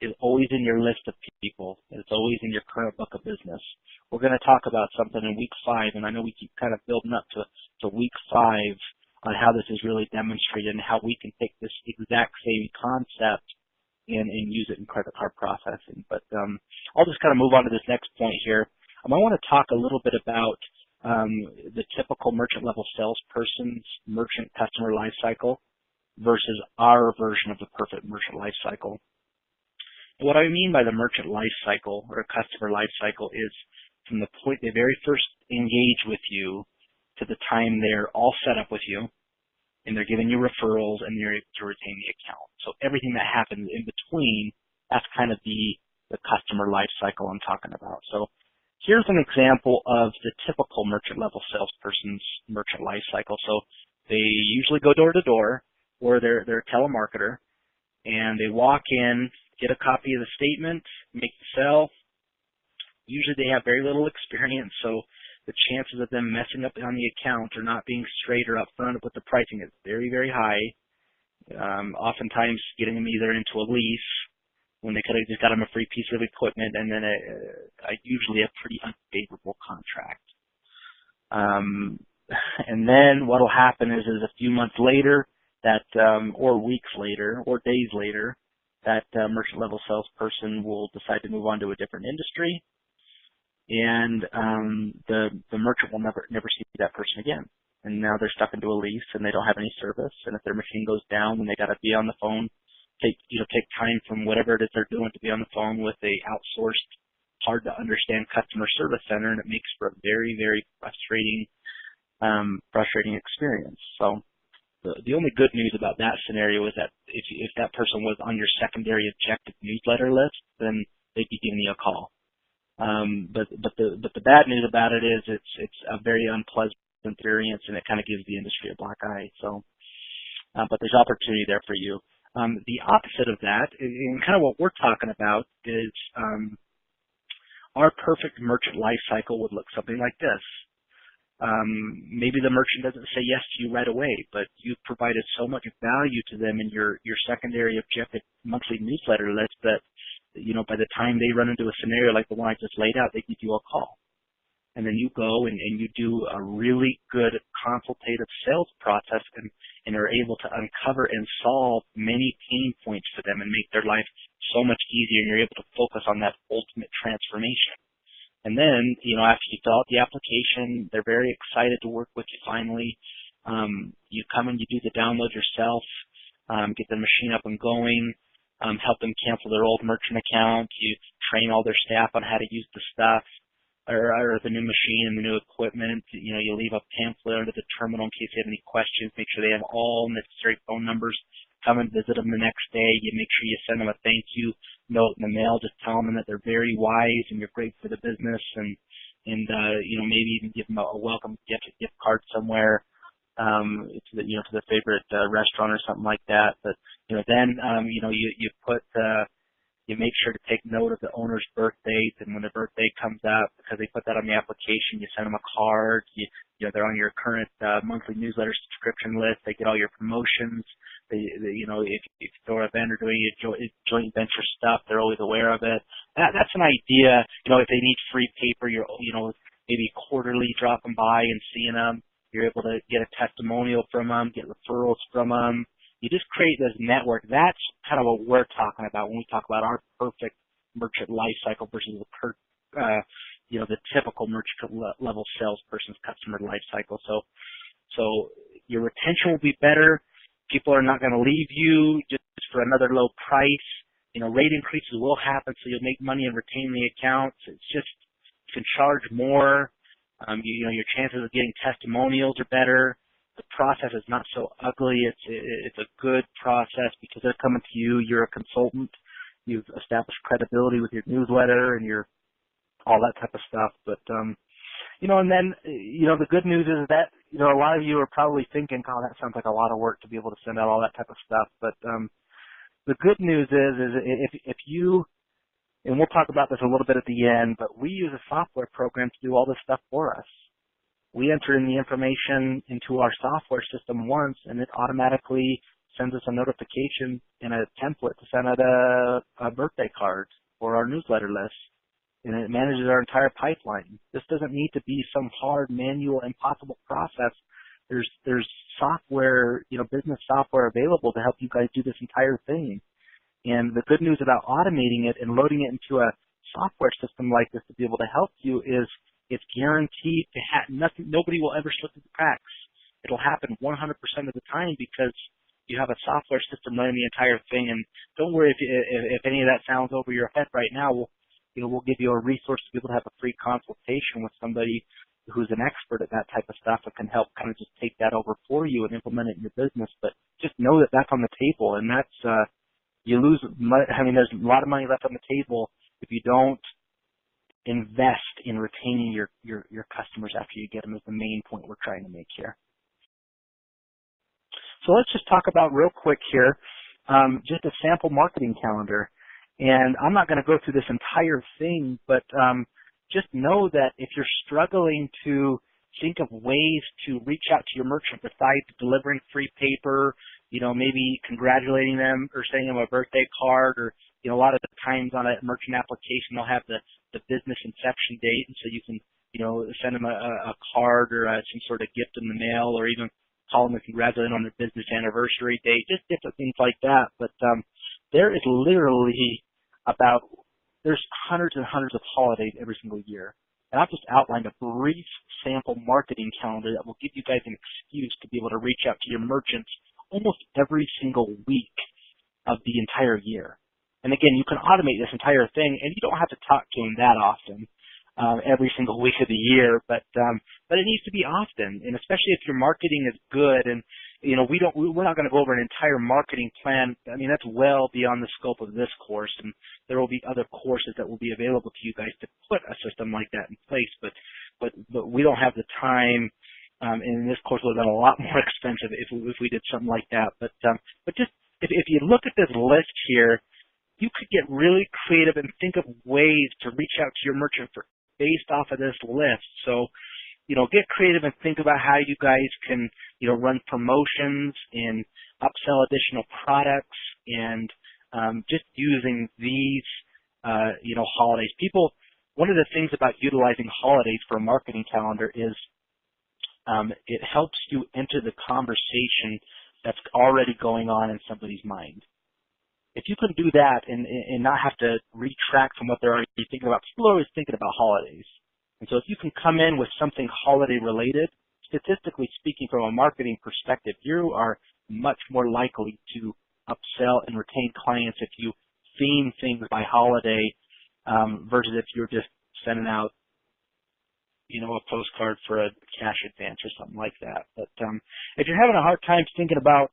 is always in your list of people. It's always in your current book of business. We're going to talk about something in week 5, and I know we keep kind of building up to week 5 on how this is really demonstrated and how we can take this exact same concept and use it in credit card processing. But I'll just kind of move on to this next point here. I want to talk a little bit about the typical merchant level salesperson's merchant customer life cycle versus our version of the perfect merchant life cycle. What I mean by the merchant life cycle or customer life cycle is from the point they very first engage with you to the time they're all set up with you and they're giving you referrals and you're able to retain the account. So everything that happens in between, that's kind of the customer life cycle I'm talking about. So here's an example of the typical merchant level salesperson's merchant life cycle. So they usually go door to door, or they're a telemarketer, and they walk in, get a copy of the statement, make the sell. Usually they have very little experience, so the chances of them messing up on the account or not being straight or upfront with the pricing is very, very high. Oftentimes getting them either into a lease when they could have just got them a free piece of equipment, and then usually a pretty unfavorable contract. And then what will happen is a few months later, or weeks later, or days later, that merchant level salesperson will decide to move on to a different industry, and the merchant will never see that person again. And now they're stuck into a lease and they don't have any service. And if their machine goes down, then they got to be on the phone, take time from whatever it is they're doing to be on the phone with a outsourced, hard to understand customer service center, and it makes for a very, very frustrating experience. So the only good news about that scenario is that if that person was on your secondary objective newsletter list, then they'd be giving you a call. But the bad news about it is it's a very unpleasant experience, and it kind of gives the industry a black eye. So, but there's opportunity there for you. The opposite of that, and kind of what we're talking about, is our perfect merchant life cycle would look something like this. Maybe the merchant doesn't say yes to you right away, but you've provided so much value to them in your secondary objective monthly newsletter list that, by the time they run into a scenario like the one I just laid out, they give you a call. And then you go and you do a really good consultative sales process and are able to uncover and solve many pain points for them and make their life so much easier, and you're able to focus on that ultimate transformation. And then, after you fill out the application, they're very excited to work with you finally. You come and you do the download yourself, get the machine up and going, help them cancel their old merchant account. You train all their staff on how to use the stuff. or the new machine and the new equipment. You know, you leave a pamphlet under the terminal in case they have any questions. Make sure they have all necessary phone numbers. Come and visit them the next day. You make sure you send them a thank you note in the mail, just telling them that they're very wise and you're great for the business, and you know, maybe even give them a welcome gift card somewhere to the, you know, to their favorite restaurant or something like that. But you know, then you know, you make sure to take note of the owner's birth date, and when their birthday comes up, because they put that on the application, you send them a card. You know, they're on your current monthly newsletter subscription list. They get all your promotions. They you know, if you're a vendor doing joint venture stuff, they're always aware of it. That's an idea. You know, if they need free paper, you know, maybe quarterly dropping by and seeing them. You're able to get a testimonial from them, get referrals from them. You just create this network. That's kind of what we're talking about when we talk about our perfect merchant life cycle versus the you know, the typical merchant level salesperson's customer life cycle. So your retention will be better. People are not going to leave you just for another low price. You know, rate increases will happen, so you'll make money and retain the accounts. It's just, you can charge more. You know, your chances of getting testimonials are better. The process is not so ugly. It's a good process because they're coming to you. You're a consultant. You've established credibility with your newsletter and your all that type of stuff. But you know, and then you know, the good news is that, you know, a lot of you are probably thinking, "Oh, that sounds like a lot of work to be able to send out all that type of stuff." But the good news is if you, and we'll talk about this a little bit at the end, but we use a software program to do all this stuff for us. We enter in the information into our software system once, and it automatically sends us a notification and a template to send out a birthday card for our newsletter list. And it manages our entire pipeline. This doesn't need to be some hard, manual, impossible process. There's software, you know, business software available to help you guys do this entire thing. And the good news about automating it and loading it into a software system like this to be able to help you is it's guaranteed to have nothing. Nobody will ever slip through the cracks. It'll happen 100% of the time because you have a software system running the entire thing. And don't worry if any of that sounds over your head right now. We'll give you a resource to be able to have a free consultation with somebody who's an expert at that type of stuff that can help kind of just take that over for you and implement it in your business. But just know that that's on the table, and that's you lose money. I mean, there's a lot of money left on the table if you don't invest in retaining your customers after you get them, is the main point we're trying to make here. So let's just talk about real quick here, just a sample marketing calendar. And I'm not going to go through this entire thing, but just know that if you're struggling to think of ways to reach out to your merchant besides delivering free paper, you know, maybe congratulating them or sending them a birthday card, or, you know, a lot of the times on a merchant application, they'll have the business inception date. And so you can, you know, send them a card or some sort of gift in the mail, or even call them and congratulate them on their business anniversary date, just different things like that. But there is literally there's hundreds and hundreds of holidays every single year. And I've just outlined a brief sample marketing calendar that will give you guys an excuse to be able to reach out to your merchants almost every single week of the entire year. And again, you can automate this entire thing, and you don't have to talk to them that often every single week of the year, but it needs to be often, and especially if your marketing is good. And you know, we're not going to go over an entire marketing plan. I mean, that's well beyond the scope of this course, and there will be other courses that will be available to you guys to put a system like that in place. But we don't have the time, and this course would have been a lot more expensive if we did something like that. But just if you look at this list here, you could get really creative and think of ways to reach out to your merchant based off of this list. So, you know, get creative and think about how you guys can, you know, run promotions and upsell additional products, and just using these, you know, holidays. One of the things about utilizing holidays for a marketing calendar is it helps you enter the conversation that's already going on in somebody's mind. If you can do that and not have to retract from what they're already thinking about, people are always thinking about holidays. And so if you can come in with something holiday related, statistically speaking, from a marketing perspective, you are much more likely to upsell and retain clients if you theme things by holiday versus if you're just sending out a postcard for a cash advance or something like that. But if you're having a hard time thinking about,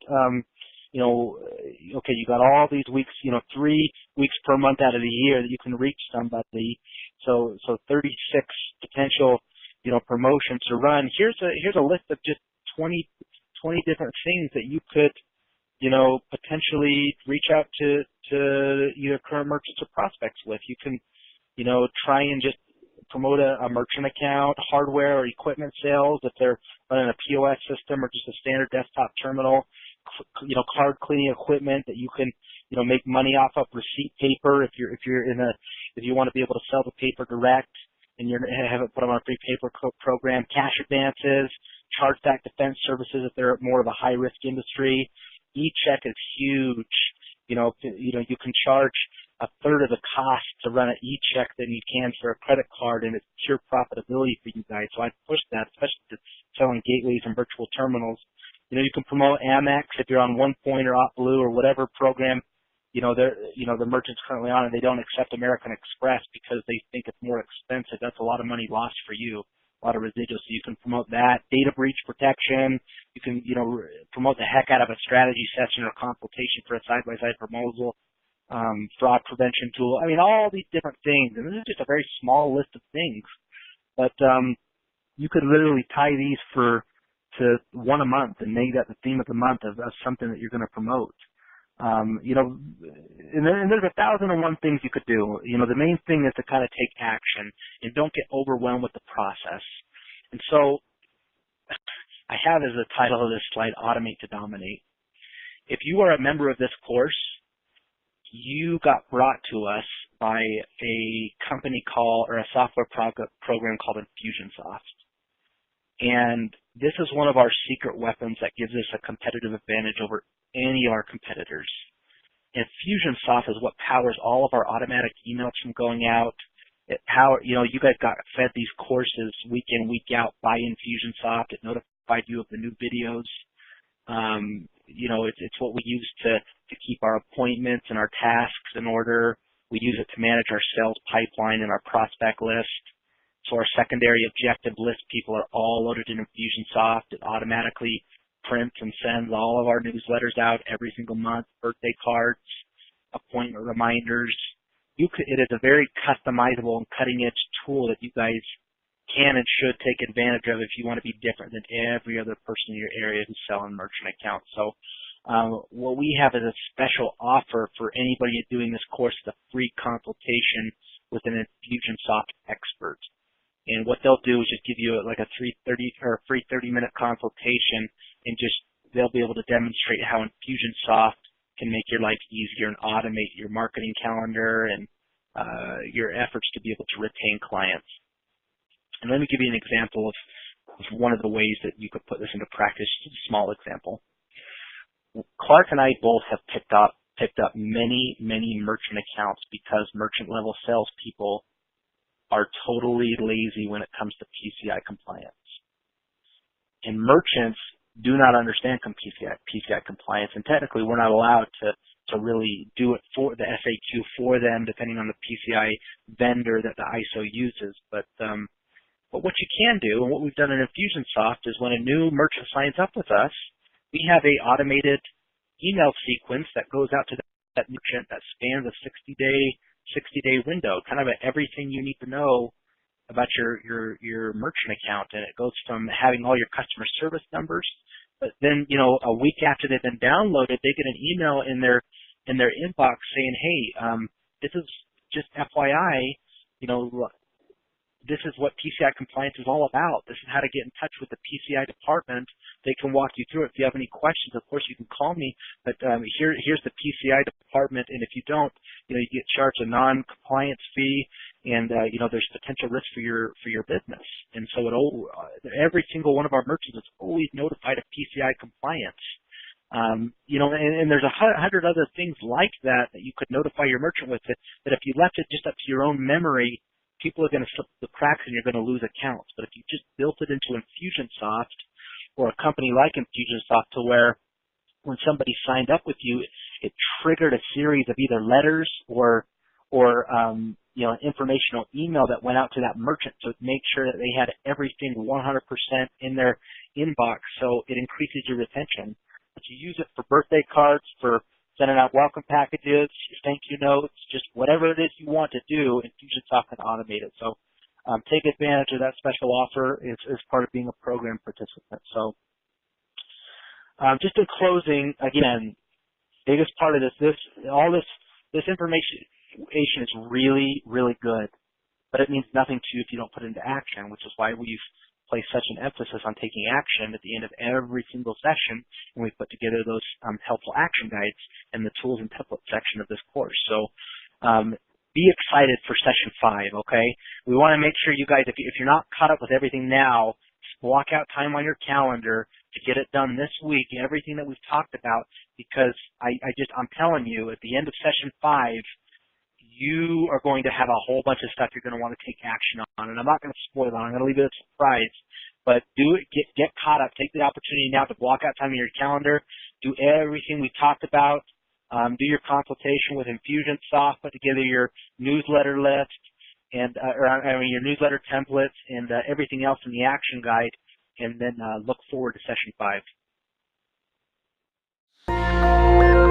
okay, you got all these weeks, 3 weeks per month out of the year that you can reach somebody. So 36 potential, promotions to run. Here's a list of just 20 different things that you could, potentially reach out to either current merchants or prospects with. You can, try and just promote a merchant account, hardware or equipment sales if they're running a POS system or just a standard desktop terminal, card cleaning equipment that you can, make money off of, receipt paper if you want to be able to sell the paper direct and you have it put on a free paper program, cash advances, chargeback defense services if they're more of a high risk industry. E-check is huge. You can charge a third of the cost to run an e-check than you can for a credit card, and it's pure profitability for you guys. So I push that, especially to selling gateways and virtual terminals. You can promote Amex if you're on OnePoint or OptBlue or whatever program, the merchant's currently on, and they don't accept American Express because they think it's more expensive. That's a lot of money lost for you, a lot of residuals. So you can promote that. Data breach protection. You can, promote the heck out of a strategy session or consultation for a side-by-side proposal. Fraud prevention tool. I mean, all these different things. And this is just a very small list of things. But you could literally tie these to one a month and make that the theme of the month of something that you're going to promote. And there's 1,001 things you could do. The main thing is to kind of take action and don't get overwhelmed with the process. And so I have as the title of this slide, Automate to Dominate. If you are a member of this course, you got brought to us by a company or a software program called Infusionsoft. And this is one of our secret weapons that gives us a competitive advantage over any of our competitors. Infusionsoft is what powers all of our automatic emails from going out. You guys got fed these courses week in, week out by Infusionsoft. It notified you of the new videos. It's what we use to keep our appointments and our tasks in order. We use it to manage our sales pipeline and our prospect list. So our secondary objective list people are all loaded in Infusionsoft. It automatically prints and sends all of our newsletters out every single month, birthday cards, appointment reminders. It is a very customizable and cutting-edge tool that you guys can and should take advantage of if you want to be different than every other person in your area who's selling merchant accounts. So what we have is a special offer for anybody doing this course, the free consultation with an Infusionsoft expert. And what they'll do is just give you like a free 30-minute consultation, and they'll be able to demonstrate how Infusionsoft can make your life easier and automate your marketing calendar and your efforts to be able to retain clients. And let me give you an example of one of the ways that you could put this into practice, just a small example. Clark and I both have picked up many merchant accounts because merchant level salespeople are totally lazy when it comes to PCI compliance. And merchants do not understand PCI compliance, and technically we're not allowed to really do it for the FAQ for them, depending on the PCI vendor that the ISO uses. But what you can do, and what we've done in Infusionsoft, is when a new merchant signs up with us, we have a automated email sequence that goes out to that merchant that spans a 60-day window, kind of everything you need to know about your merchant account. And it goes from having all your customer service numbers, but then, a week after they've been downloaded, they get an email in their inbox saying, hey, this is just FYI, this is what PCI compliance is all about. This is how to get in touch with the PCI department. They can walk you through it. If you have any questions, of course, you can call me. But here's the PCI department, and if you don't, you get charged a non-compliance fee, and there's potential risk for your business. And so every single one of our merchants is always notified of PCI compliance. And there's 100 other things like that you could notify your merchant with that if you left it just up to your own memory, people are going to slip the cracks and you're going to lose accounts. But if you just built it into Infusionsoft or a company like Infusionsoft to where when somebody signed up with you, it triggered a series of either letters or an informational email that went out to that merchant to make sure that they had everything 100% in their inbox, so it increases your retention. But you use it for birthday cards, for sending out welcome packages, thank you notes, just whatever it is you want to do, Infusionsoft can automate it. So take advantage of that special offer as part of being a program participant. So just in closing, again, biggest part of this information is really, really good, but it means nothing to you if you don't put it into action, which is why we've placed such an emphasis on taking action at the end of every single session when we put together those helpful action guides in the tools and template section of this course. So be excited for session 5, okay? We want to make sure you guys, if you're not caught up with everything now, block out time on your calendar to get it done this week, everything that we've talked about, because I'm telling you, at the end of session 5, you are going to have a whole bunch of stuff you're going to want to take action on. And I'm not going to spoil it. I'm going to leave it a surprise. But do it. Get caught up. Take the opportunity now to block out time in your calendar. Do everything we talked about. Do your consultation with Infusionsoft. Put together your newsletter list and your newsletter templates and everything else in the action guide. And then look forward to session 5.